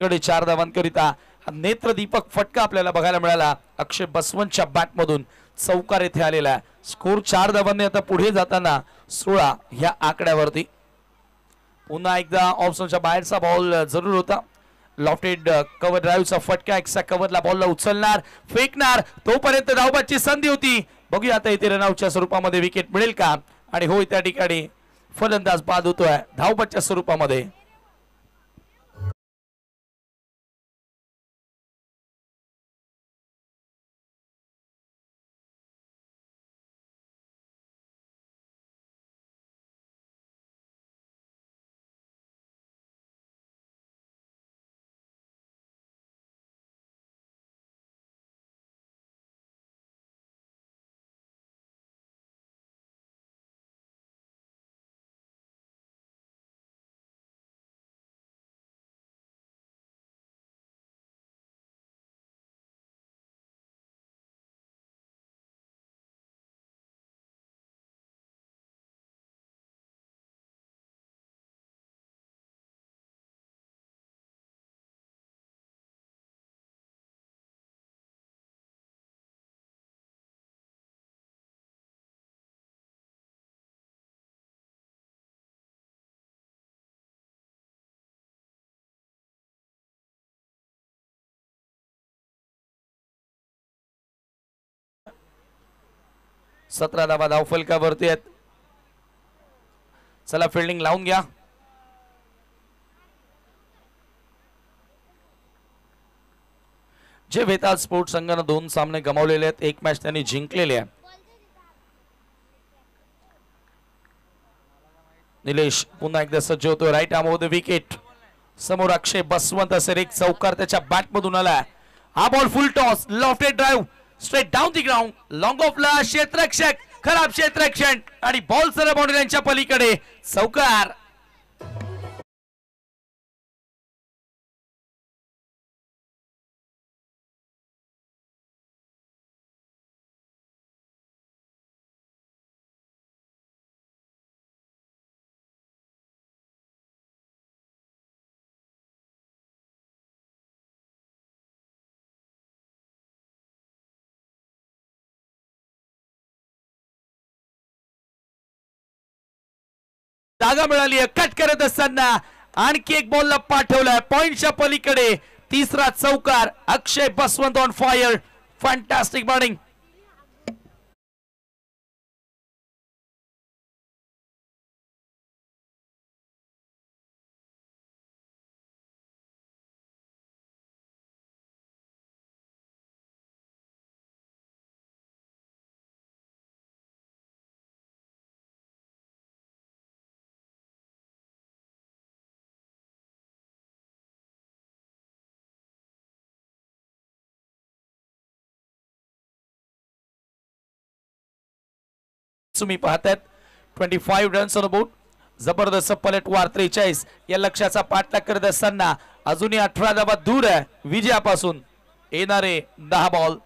कडे 4 धावांकरिता नेत्रदीपक फटका आपल्याला बघायला मिळाला अक्षय बसवंतच्या बॅट मधून, चौकार येथे आलेला आहे। स्कोर 4 धावांनी आता पुढे जाताना 16 ह्या आकड्यावरती। पुन्हा एकदा ऑप्शनच्या बाहेरचा बॉल जरूर होता, लॉफ्टेड कव्हर ड्राईव्हचा फटका, एक्स्ट्रा कव्हरला बॉलला उचलणार फेकणार, तोपर्यंत धावबाची संधी होती। बघूया आता इथे रनआउटच्या स्वरूपामध्ये विकेट मिळेल का, आणि होय त्या ठिकाणी फलंदाज बाद होतोय धावबाच्या स्वरूपामध्ये। सतरा धावा धावफलकावरती आहेत। चला फिल्डिंग लावून घ्या। जे वेताळ स्पोर्ट्स संघाने 2 सामने गमावलेले आहेत, 1 मॅच त्यांनी जिंकलेली आहे। निलेश पुन्हा एकदा सज्ज होतोय, right arm over the wicket. समोर अक्षय बसवंत असेल, एक चौकार त्याच्या बॅट मधून आला। हा ball full toss, lofted drive straight down the ground, long ऑफला क्षेत्ररक्षक, खराब क्षेत्ररक्षण आणि बॉल सरळ बाउंड्रीच्या पलीकडे, चौकार। जागा मिळाली आहे, कट करत असताना आणखी एक बॉलला पाठवलाय पॉइंटच्या पलीकडे, तिसरा चौकार। अक्षय बसवंत ऑन फायर, फॅंटास्टिक बॉलिंग। तुम्ही पाहतायत 25 रन्स ऑन बोर्ड. जबरदस्त पलटवार 43 या लक्ष्याचा पाठलाग करत असताना अजूनही 18 धावा दूर आहे विजयापासून. येणारे 10 बॉल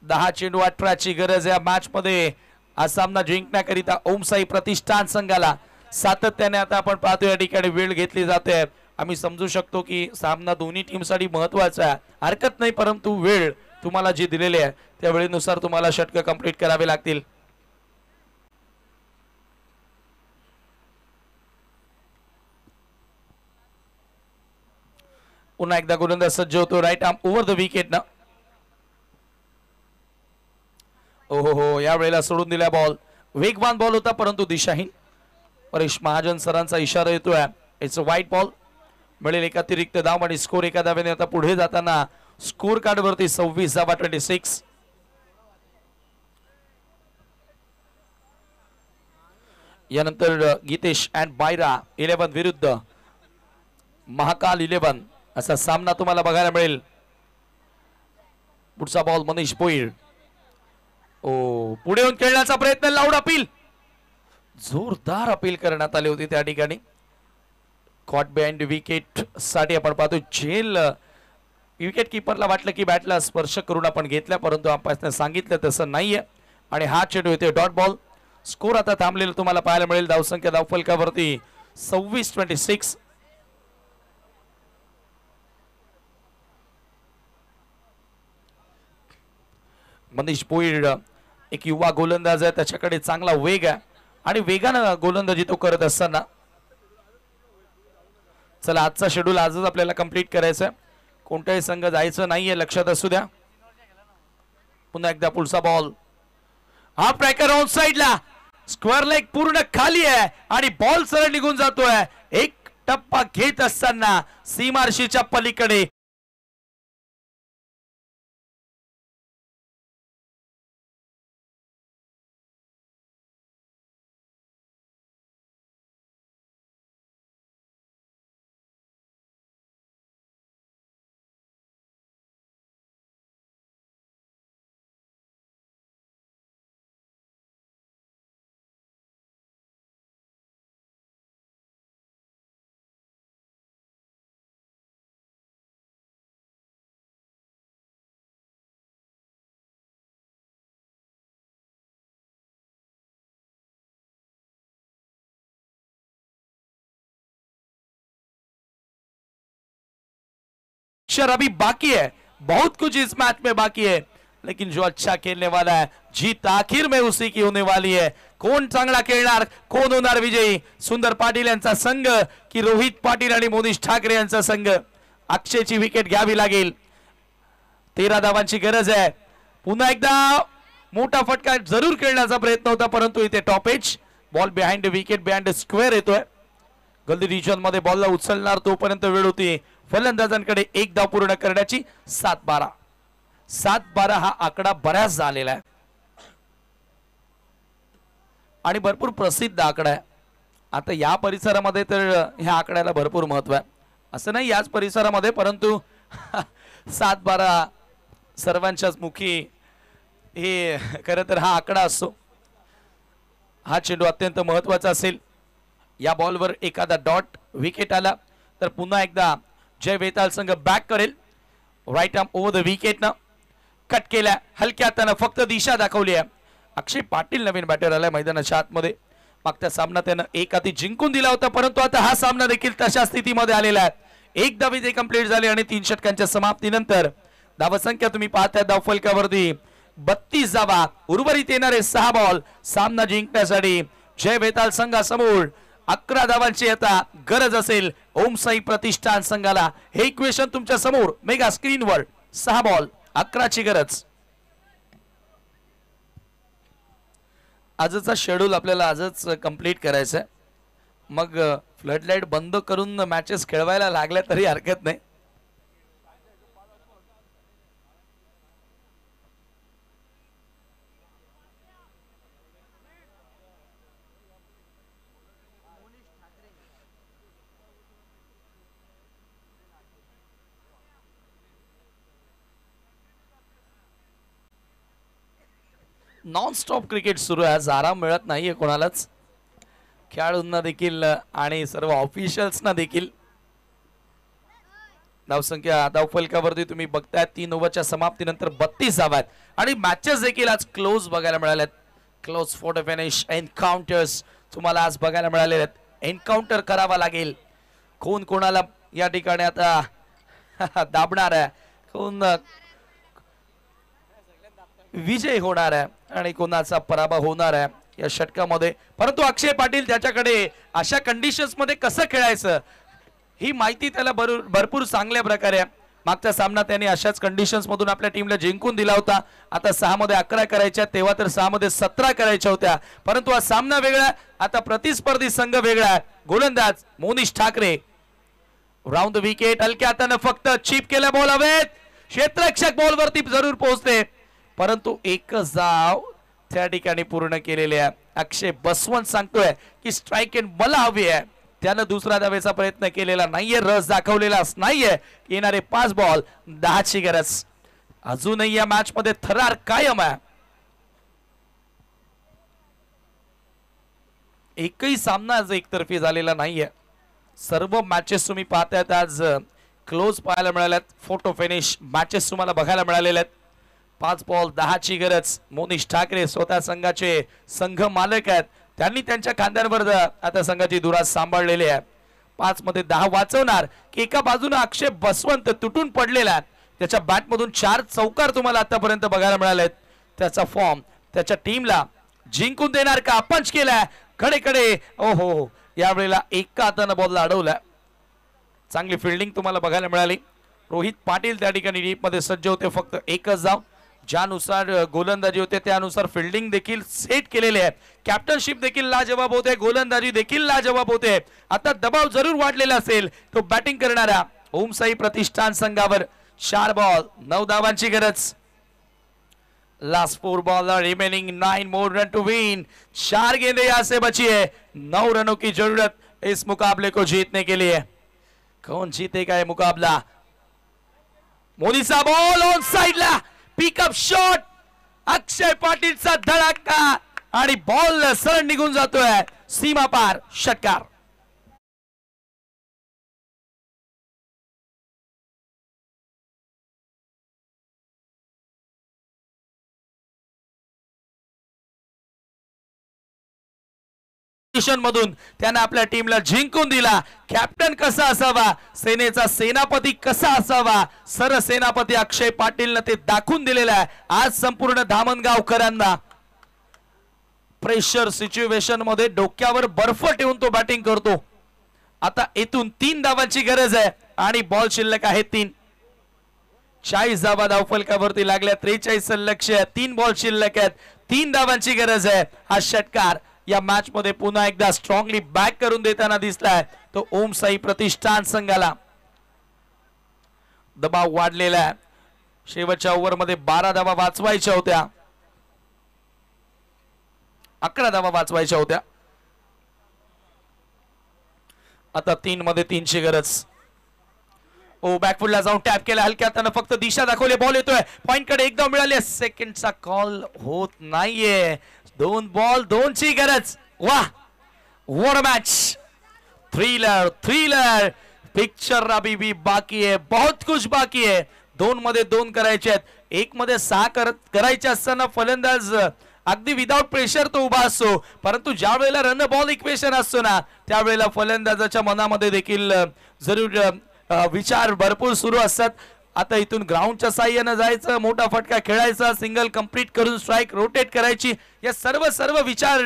10 चेंडू 18 ची गरज या मॅच मध्ये. हा सामना जिंकण्याकरिता ओमसाई प्रतिष्ठान संघाला सातत्याने आता आपण पाहतो या ठिकाणी वेळ घेतली जाते. आम्ही समजू शकतो की सामना दोन्ही टीमसाठी महत्वाचा आहे, हरकत नाही, परंतु वेळ तुम्हाला जी दिलेली आहे त्या वेळेनुसार तुम्हाला षटक कंप्लीट करावे लागतील. पुन्हा एकदा गोलंदाज सज्ज होतो right arm over the wicket ना. ओहो या वेळेला सोडून दिला बॉल. वेगवान बॉल होता परंतु दिशाहीन. परेश महाजन सरांचा इशारा येतोय. इट्स अ वाईट बॉल. मिळेल एक अतिरिक्त धाव आणि स्कोर एका धाव्याने आता पुढे जाताना स्कोर कार्ड वरती 26 धावा 26. यानंतर गीतेश अँड बायरा 11 विरुद्ध महाकाल 11 असा सामना तुम्हाला बघायला मिळेल. पुढचा बॉल मनीष भोईर. ओ पुढे येऊन खेळण्याचा प्रयत्न. Loud appeal. जोरदार अपील करण्यात आली होती त्या ठिकाणी. कॉट बिहाइंड विकेट साठी आपण पाहतो झेल. विकेट किपरला वाटलं की बॅटला स्पर्श करून आपण घेतला, परंतु आपण सांगितलं तसं नाहीये आणि हा चेंडू येते डॉट बॉल. स्कोर आता थांबलेला तुम्हाला पाहायला मिळेल. धावसंख्या धावफलकावरती 26-26. मनीष भोईर एक युवा गोलंदाज आहे, त्याच्याकडे चांगला वेग आहे आणि वेगानं गोलंदाजी तो करत असताना. चला आजचा शेड्यूल आजच आपल्याला कंप्लीट करायचं आहे. कोणताही संघ जायचं नाहीये, लक्षात असू द्या. पुन्हा एकदा पुढचा बॉल. हा ट्रॅकर ऑन साइडला. स्क्वेअर लेग पूर्ण खाली आहे आणि बॉल सरळ निघून जातोय. एक टप्पा घेत असताना सीमारशीच्या पलीकडे अभी बाकी है, बहुत कुछ इस मैच में बाकी है, लेकिन जो अच्छा खेलने वाला है जीत आखिर में उसी की होने वाली है. कोण चांगला खेळणार, कोण होणार विजयी? सुंदर पाटील यांचा संघ की रोहित पाटील आणि मोनिश ठाकरे यांचा संघ? अक्षयची विकेट घ्यावी लागेल. 13 धावांची गरज आहे. पुन्हा एकदा मोठा फटका जरूर खेळण्याचा प्रयत्न होता, परंतु इथे top edge ball behind wicket behind square येतोय. गल्ली रिजन मध्ये बॉलला उचलणार तोपर्यंत वेळ होती फलंदाजांकडे. एक धाव पूर्ण करण्याची. 7-12 7-12 हा आकडा बऱ्याच झालेला आहे आणि भरपूर प्रसिद्ध आकडा आहे. आता या परिसरामध्ये तर ह्या आकड्याला भरपूर महत्व आहे. असं नाही याच परिसरामध्ये, परंतु 7-12 सर्वांच्याच मुखी हे खरं तर हा आकडा असतो. हा चेंडू अत्यंत महत्वाचा असेल. या बॉलवर एखादा डॉट विकेट आला तर पुन्हा एकदा जय वेताल संघ बॅक करेल. Right arm over the wicket ना कट केल्या. हलक्या हाताने फक्त दिशा दाखवली आहे. अक्षय पाटील नवीन बॅटर आलाय मैदानाच्या आतमध्ये. मागच्या सामना त्यानं एक हाती जिंकून दिला होता, परंतु आता हा सामना देखील तशा स्थितीमध्ये आलेला आहे. एक धाव इथे कंप्लीट झाली आणि 3 षटकांच्या समाप्तीनंतर धावसंख्या तुम्ही पाहताय धावफलकावरती 32 धावा. उर्वरित येणारे 6 बॉल सामना जिंकण्यासाठी जय वेताल संघासमोर 11 धावांची आता गरज असेल ओमसाई प्रतिष्ठान संघाला. हे इक्वेशन तुमच्या समोर मेगा स्क्रीनवर. 6 बॉल 11 ची गरज. आजचा शेड्यूल आपल्याला आजच कंप्लीट करायचं आहे. मग फ्लडलाईट बंद करून मॅचेस खेळवायला लागल्या तरी हरकत नाही. नॉन स्टॉप क्रिकेट सुरू आहे, आज आराम मिळत नाहीये कोणालाच, खेळाडूंना देखील आणि सर्व ऑफिशियल्सना देखील. धावसंख्या धावफलकावरती तुम्ही बघताय 3 ओव्हरच्या समाप्तीनंतर 32 धावा आहेत आणि मॅचेस देखील आज क्लोज बघायला मिळाल्यात. Close for the finish encounters तुम्हाला आज बघायला मिळालेले आहेत. एन्काउंटर करावा लागेल, कोण कोणाला या ठिकाणी आता दाबणार आहे, कोण विजय होणार आहे आणि कोणाचा पराभव होणार आहे या षटकामध्ये. परंतु अक्षय पाटील त्याच्याकडे अशा कंडिशन्स मध्ये कसं खेळायचं ही माहिती त्याला भरपूर चांगल्या प्रकारे आहे. मागचा सामना त्याने अशाच कंडिशन्स मधून आपल्या टीमला जिंकून दिला होता. आता 6 मध्ये 11 करायच्या, तेव्हा तर 6 मध्ये 17 करायच्या होत्या. परंतु हा सामना वेगळा, आता प्रतिस्पर्धी संघ वेगळा आहे. गोलंदाज Monish Thackeray round the wicket, हलक्या हाताने फक्त चिप केला बॉल हवेत, क्षेत्ररक्षक बॉल वरती जरूर पोहोचते, परंतु एकच धाव त्या ठिकाणी पूर्ण केलेले आहे. अक्षय बसवंत सांगतोय की स्ट्राइक एंड मला हवी आहे, त्यानं दुसरा धावेचा प्रयत्न केलेला नाहीये, रस दाखवलेलाच नाहीये. येणारे 5 बॉल 10 ची गरज. अजूनही या मॅच मध्ये थरार कायम आहे. एकही सामना आज एकतर्फी झालेला नाहीये. सर्व मॅचेस तुम्ही पाहतायत आज क्लोज पाहायला मिळाल्यात. फोटो फिनिश मॅचेस तुम्हाला बघायला मिळालेले आहेत. 5 बॉल 10 ची गरज. मोनिश ठाकरे स्वतः संघाचे संघ मालक आहेत, त्यांनी त्यांच्या खांद्यांवर आता संघाची धुरा सांभाळलेली आहे. 5 मध्ये 10 वाचवणार की एका बाजूने अक्षय बसवंत तुटून पडलेला आहे, त्याच्या बॅट मधून 4 चौकार तुम्हाला आतापर्यंत बघायला मिळालेत. त्याचा फॉर्म त्याच्या टीमला जिंकून देणार का? पंच केलाय कडे कडे, ओहो यावेळेला एका हाताने बॉल अडवला. चांगली फिल्डिंग तुम्हाला बघायला मिळाली. रोहित पाटील त्या ठिकाणी डीप मध्ये सज्ज होते, फक्त एकच धाव. ज्यानुसार गोलंदाजी होते त्यानुसार फिल्डिंग देखील सेट केलेले आहे. कॅप्टनशिप देखील लाजवाब होते, गोलंदाजी देखील लाजवाब होते. आता दबाव जरूर वाढलेला असेल तो बॅटिंग करणाऱ्या ओम साई प्रतिष्ठान संघावर. 4 बॉल 9 धावांची गरज. Last 4 ball remaining 9 more run to win. 4 गेंदे यहाँ से बची है, 9 रनों की जरूरत इस मुकाबले को जीतने के लिए. कौन जीतेगा ये मुकाबला? मोदीचा बॉल ऑन साइडला, पिकअप शॉट, अक्षय पाटीलचा धडाका आणि बॉल सरळ निघून जातोय सीमा पार. षटकार. मधून त्याने आपल्या टीमला जिंकून दिला. कॅप्टन कसा असावा, सेनेचा सेनापती कसा असावा, सरसेनापती अक्षय पाटीलने ते दाखवून दिलेलं आहे. आज संपूर्ण धामणगावकरांना प्रेशर सिच्युएशन मध्ये डोक्यावर बर्फ ठेवून तो बॅटिंग करतो. आता इथून 3 धावांची गरज आहे आणि बॉल शिल्लक आहे 3. 40 धावा धावफलकावरती लागल्या, 43 लक्ष्य, 3 बॉल शिल्लक आहेत, 3 धावांची गरज आहे. हा षटकार या मॅच मध्ये पुन्हा एकदा स्ट्रॉंगली बॅक करून देताना दिसलाय तो ओम साई प्रतिष्ठान संघाला. दबाव वाढलेला आहे. शेवटच्या ओव्हर मध्ये 12 धावा वाचवायच्या होत्या, 11 धावा वाचवायच्या होत्या. आता 3 मध्ये 3 ची गरज. ओ बॅकफुटला जाऊन टॅप केला, हलक्या हाताने फक्त दिशा दाखवली, बॉल येतोय पॉइंट कडे, एकदम मिळाली. सेकंडचा कॉल होत नाहीये. 2 बॉल 2 ची गरज. वाह what a match. Thriller picture अभी भी बाकी है, बहुत कुछ बाकी है. 2 मध्ये 2 करायचे आहेत, 1 मध्ये 6 करायचे असताना फलंदाज अगदी विदाउट प्रेशर तो उभा असतो, परंतु ज्या वेळेला रन बॉल इक्वेशन असतो ना त्यावेळेला फलंदाजाच्या मनामध्ये देखील जरूर विचार भरपूर सुरू असतात. आता इथून ग्राउंडच्या साह्याने जायचं, मोठा फटका खेळायचा, सिंगल कंप्लीट करून स्ट्राइक रोटेट करायची, या सर्व विचार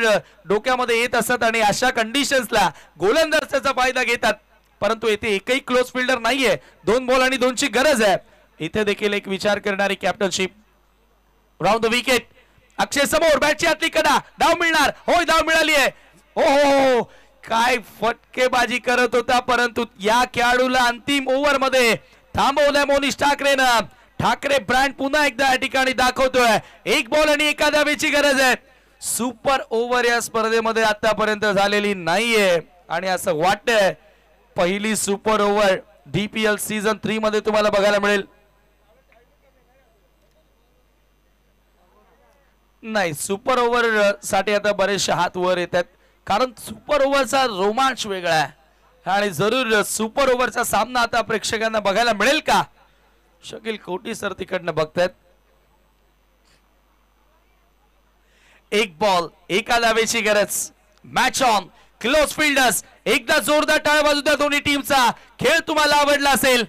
डोक्यामध्ये येत असतात आणि अशा कंडिशन्सला गोलंदाज त्याचा फायदा घेतात. परंतु येथे एकही क्लोज फिल्डर नाहीये, 2 बॉल आणि 2 ची गरज आहे. इथे देखील एक विचार करणारी कॅप्टनशिप. राऊंड द विकेट, अक्षय समोर, बॅटची आतली कडा, धाव मिळणार, होय धाव मिळाली आहे. हो काय फटकेबाजी करत होता, परंतु या खेळाडूला अंतिम ओव्हर मध्ये थांबवलंय मोनिश ठाकरेनं. ठाकरे ब्रँड पुन्हा एकदा या ठिकाणी दाखवतोय. 1 बॉल आणि 1 धावेची गरज आहे. सुपर ओव्हर या स्पर्धेमध्ये आतापर्यंत झालेली नाहीये आणि असं वाटतंय पहिली सुपर ओव्हर DPL सीझन 3 मध्ये तुम्हाला बघायला मिळेल. नाही, सुपर ओव्हर साठी आता बरेचसे हात वर येतात, कारण सुपर ओव्हरचा रोमांच वेगळा आहे आणि जरूर सुपर ओव्हरचा सामना आता प्रेक्षकांना बघायला मिळेल का? शकील कोटी सर तिकडनं बघतायत. एक बॉल एका धावेची गरज. Match on, close fielders. एकदा जोरदार टाळ्या वाजू द्या दोन्ही टीमचा. खेळ तुम्हाला आवडला असेल.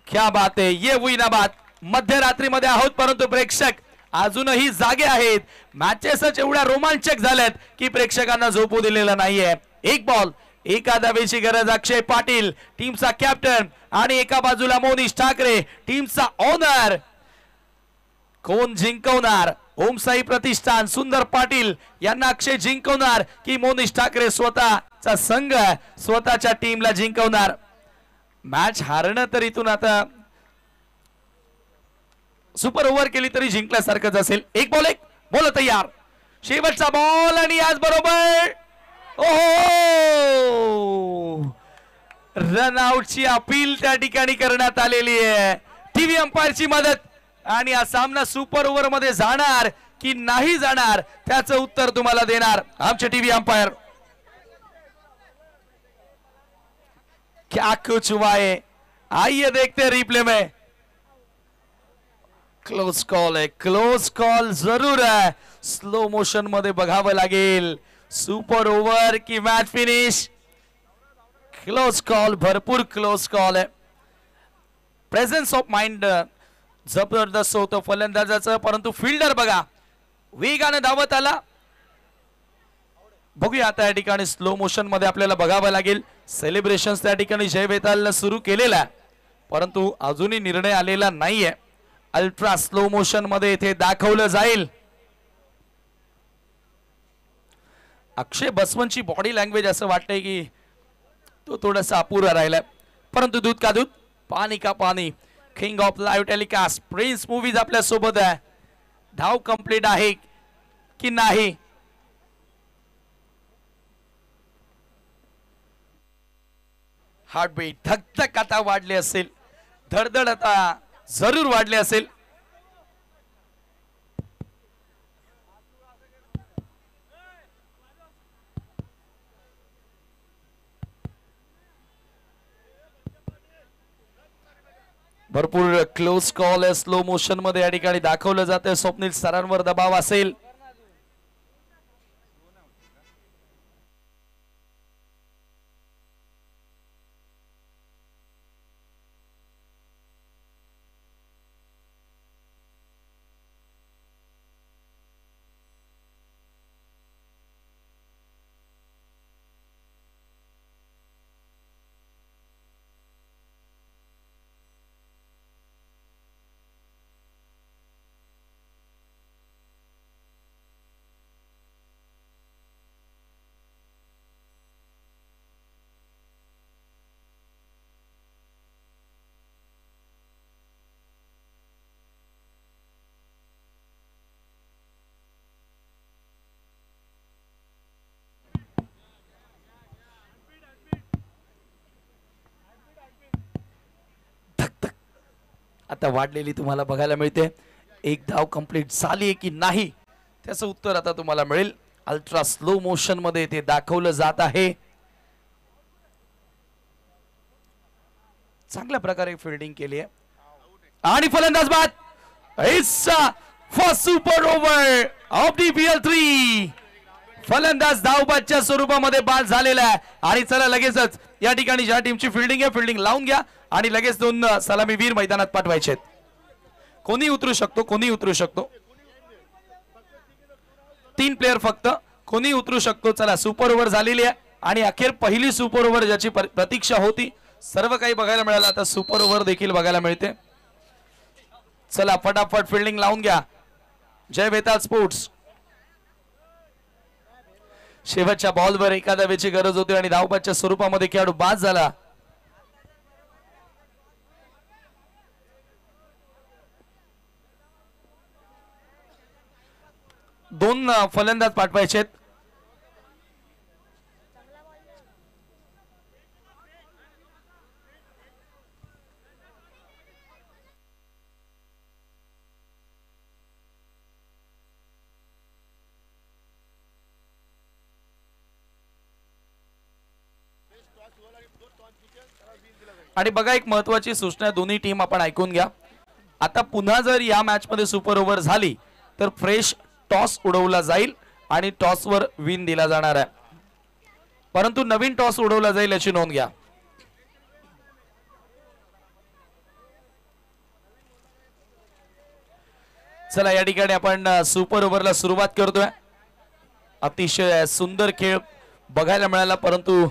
क्या बात आहे, ये हुई ना बात. मध्यरात्रीमध्ये आहोत परंतु प्रेक्षक अजूनही जागे आहेत. मॅचेसच एवढ्या रोमांचक झाल्यात की प्रेक्षकांना झोपू दिलेलं नाहीये. एक बॉल एका धावेची गरज. अक्षय पाटील टीमचा कॅप्टन आणि एका बाजूला मोनिश ठाकरे टीमचा ओनर. कोण जिंकवणार? ओमसाई प्रतिष्ठान सुंदर पाटील यांना अक्षय जिंकवणार की मोनिश ठाकरे स्वतःचा संघ स्वतःच्या टीमला जिंकवणार? मॅच हारणं तर इथून आता सुपर ओव्हर केली तरी जिंकल्यासारखंच असेल. एक बॉल तयार. शेवटचा बॉल आणि आज बरोबर रन आउटची अपील त्या ठिकाणी करण्यात आलेली आहे. टीव्ही अंपायरची मदत आणि हा सामना सुपर ओव्हर मध्ये जाणार की नाही जाणार त्याचं उत्तर तुम्हाला देणार आमचे टीव्ही अंपायर. क्या कुछ हुआ है, आइए देखते हैं रिप्ले में. क्लोज कॉल आहे, क्लोज कॉल जरूर आहे. स्लो मोशन मध्ये बघावं लागेल. सुपर ओव्हर की मॅच फिनिश. क्लोज कॉल, भरपूर क्लोज कॉल आहे. प्रेझेन्स ऑफ माइंड जबरदस्त होतं फलंदाजाचं, परंतु फिल्डर बघा वेगाने धावत आला. बघूया आता या ठिकाणी स्लो मोशन मध्ये आपल्याला बघावं लागेल. सेलिब्रेशन त्या ठिकाणी जय वेतालनं सुरू केलेला आहे, परंतु अजूनही निर्णय आलेला नाहीये. अल्ट्रा स्लो मोशन मध्ये इथे दाखवलं जाईल. अक्षय बसवनची बॉडी लँग्वेज असं वाटतंय की तो थोडासा अपुरा राहिलाय, परंतु दूध का दूध पाणी का पाणी. King of live telecast prince movies आपल्या सोबत आहे. धाव कंप्लीट आहे की नाही? हार्टबीट धक आता वाढले असेल, धडधड आता जरूर वाढले असेल. भरपूर क्लोज कॉल आहे. स्लो मोशन मध्ये या ठिकाणी दाखवलं जाते. स्वप्नील सरांवर दबाव असेल. आता वाढलेली तुम्हाला बघायला मिळते. एक धाव कंप्लीट झाली आहे की नाही त्याचं उत्तर आता तुम्हाला मिळेल. अल्ट्रा स्लो मोशन मध्ये ते दाखवलं जात आहे. चांगल्या प्रकारे फिल्डिंग केली आहे आणि फलंदाज बाद. First super over of the BL3. फलंदाज धावबादच्या स्वरूपामध्ये बाद झालेला आहे. आणि चला लगेचच या ठिकाणी ज्या टीमची फिल्डिंग आहे फिल्डिंग लावून घ्या आणि लगेच दोन सलामीवीर मैदानात पाठवायचे. कोणी उतरू शकतो, कोणी उतरू शकतो. 3 प्लेयर फक्त, कोणी उतरू शकतो. चला सुपर ओव्हर झालेली आहे आणि अखेर पहिली सुपर ओव्हर ज्याची प्रतीक्षा होती सर्व काही बघायला मिळालं. आता सुपर ओव्हर देखील बघायला मिळते. चला फटाफट फिल्डिंग लावून घ्या. जय वेताल स्पोर्ट्स. शेवटच्या बॉलवर एका धावेची गरज होती आणि धावबादच्या स्वरूपामध्ये खेळाडू बाद झाला. दोन फलंदाज पाठवायचे. आणि बघा एक महत्वाची सूचना दोन्ही टीम आपण ऐकून घ्या. आता पुन्हा जर या मॅच मध्ये सुपर ओव्हर झाली तर फ्रेश टॉस उडवला जाईल आणि टॉसवर विन दिला जाणार आहे. परंतु नवीन टॉस उडवला जाईल याची नोंद घ्या. चला या ठिकाणी आपण सुपर ओव्हरला सुरुवात करतोय. अतिशय सुंदर खेळ बघायला मिळाला परंतु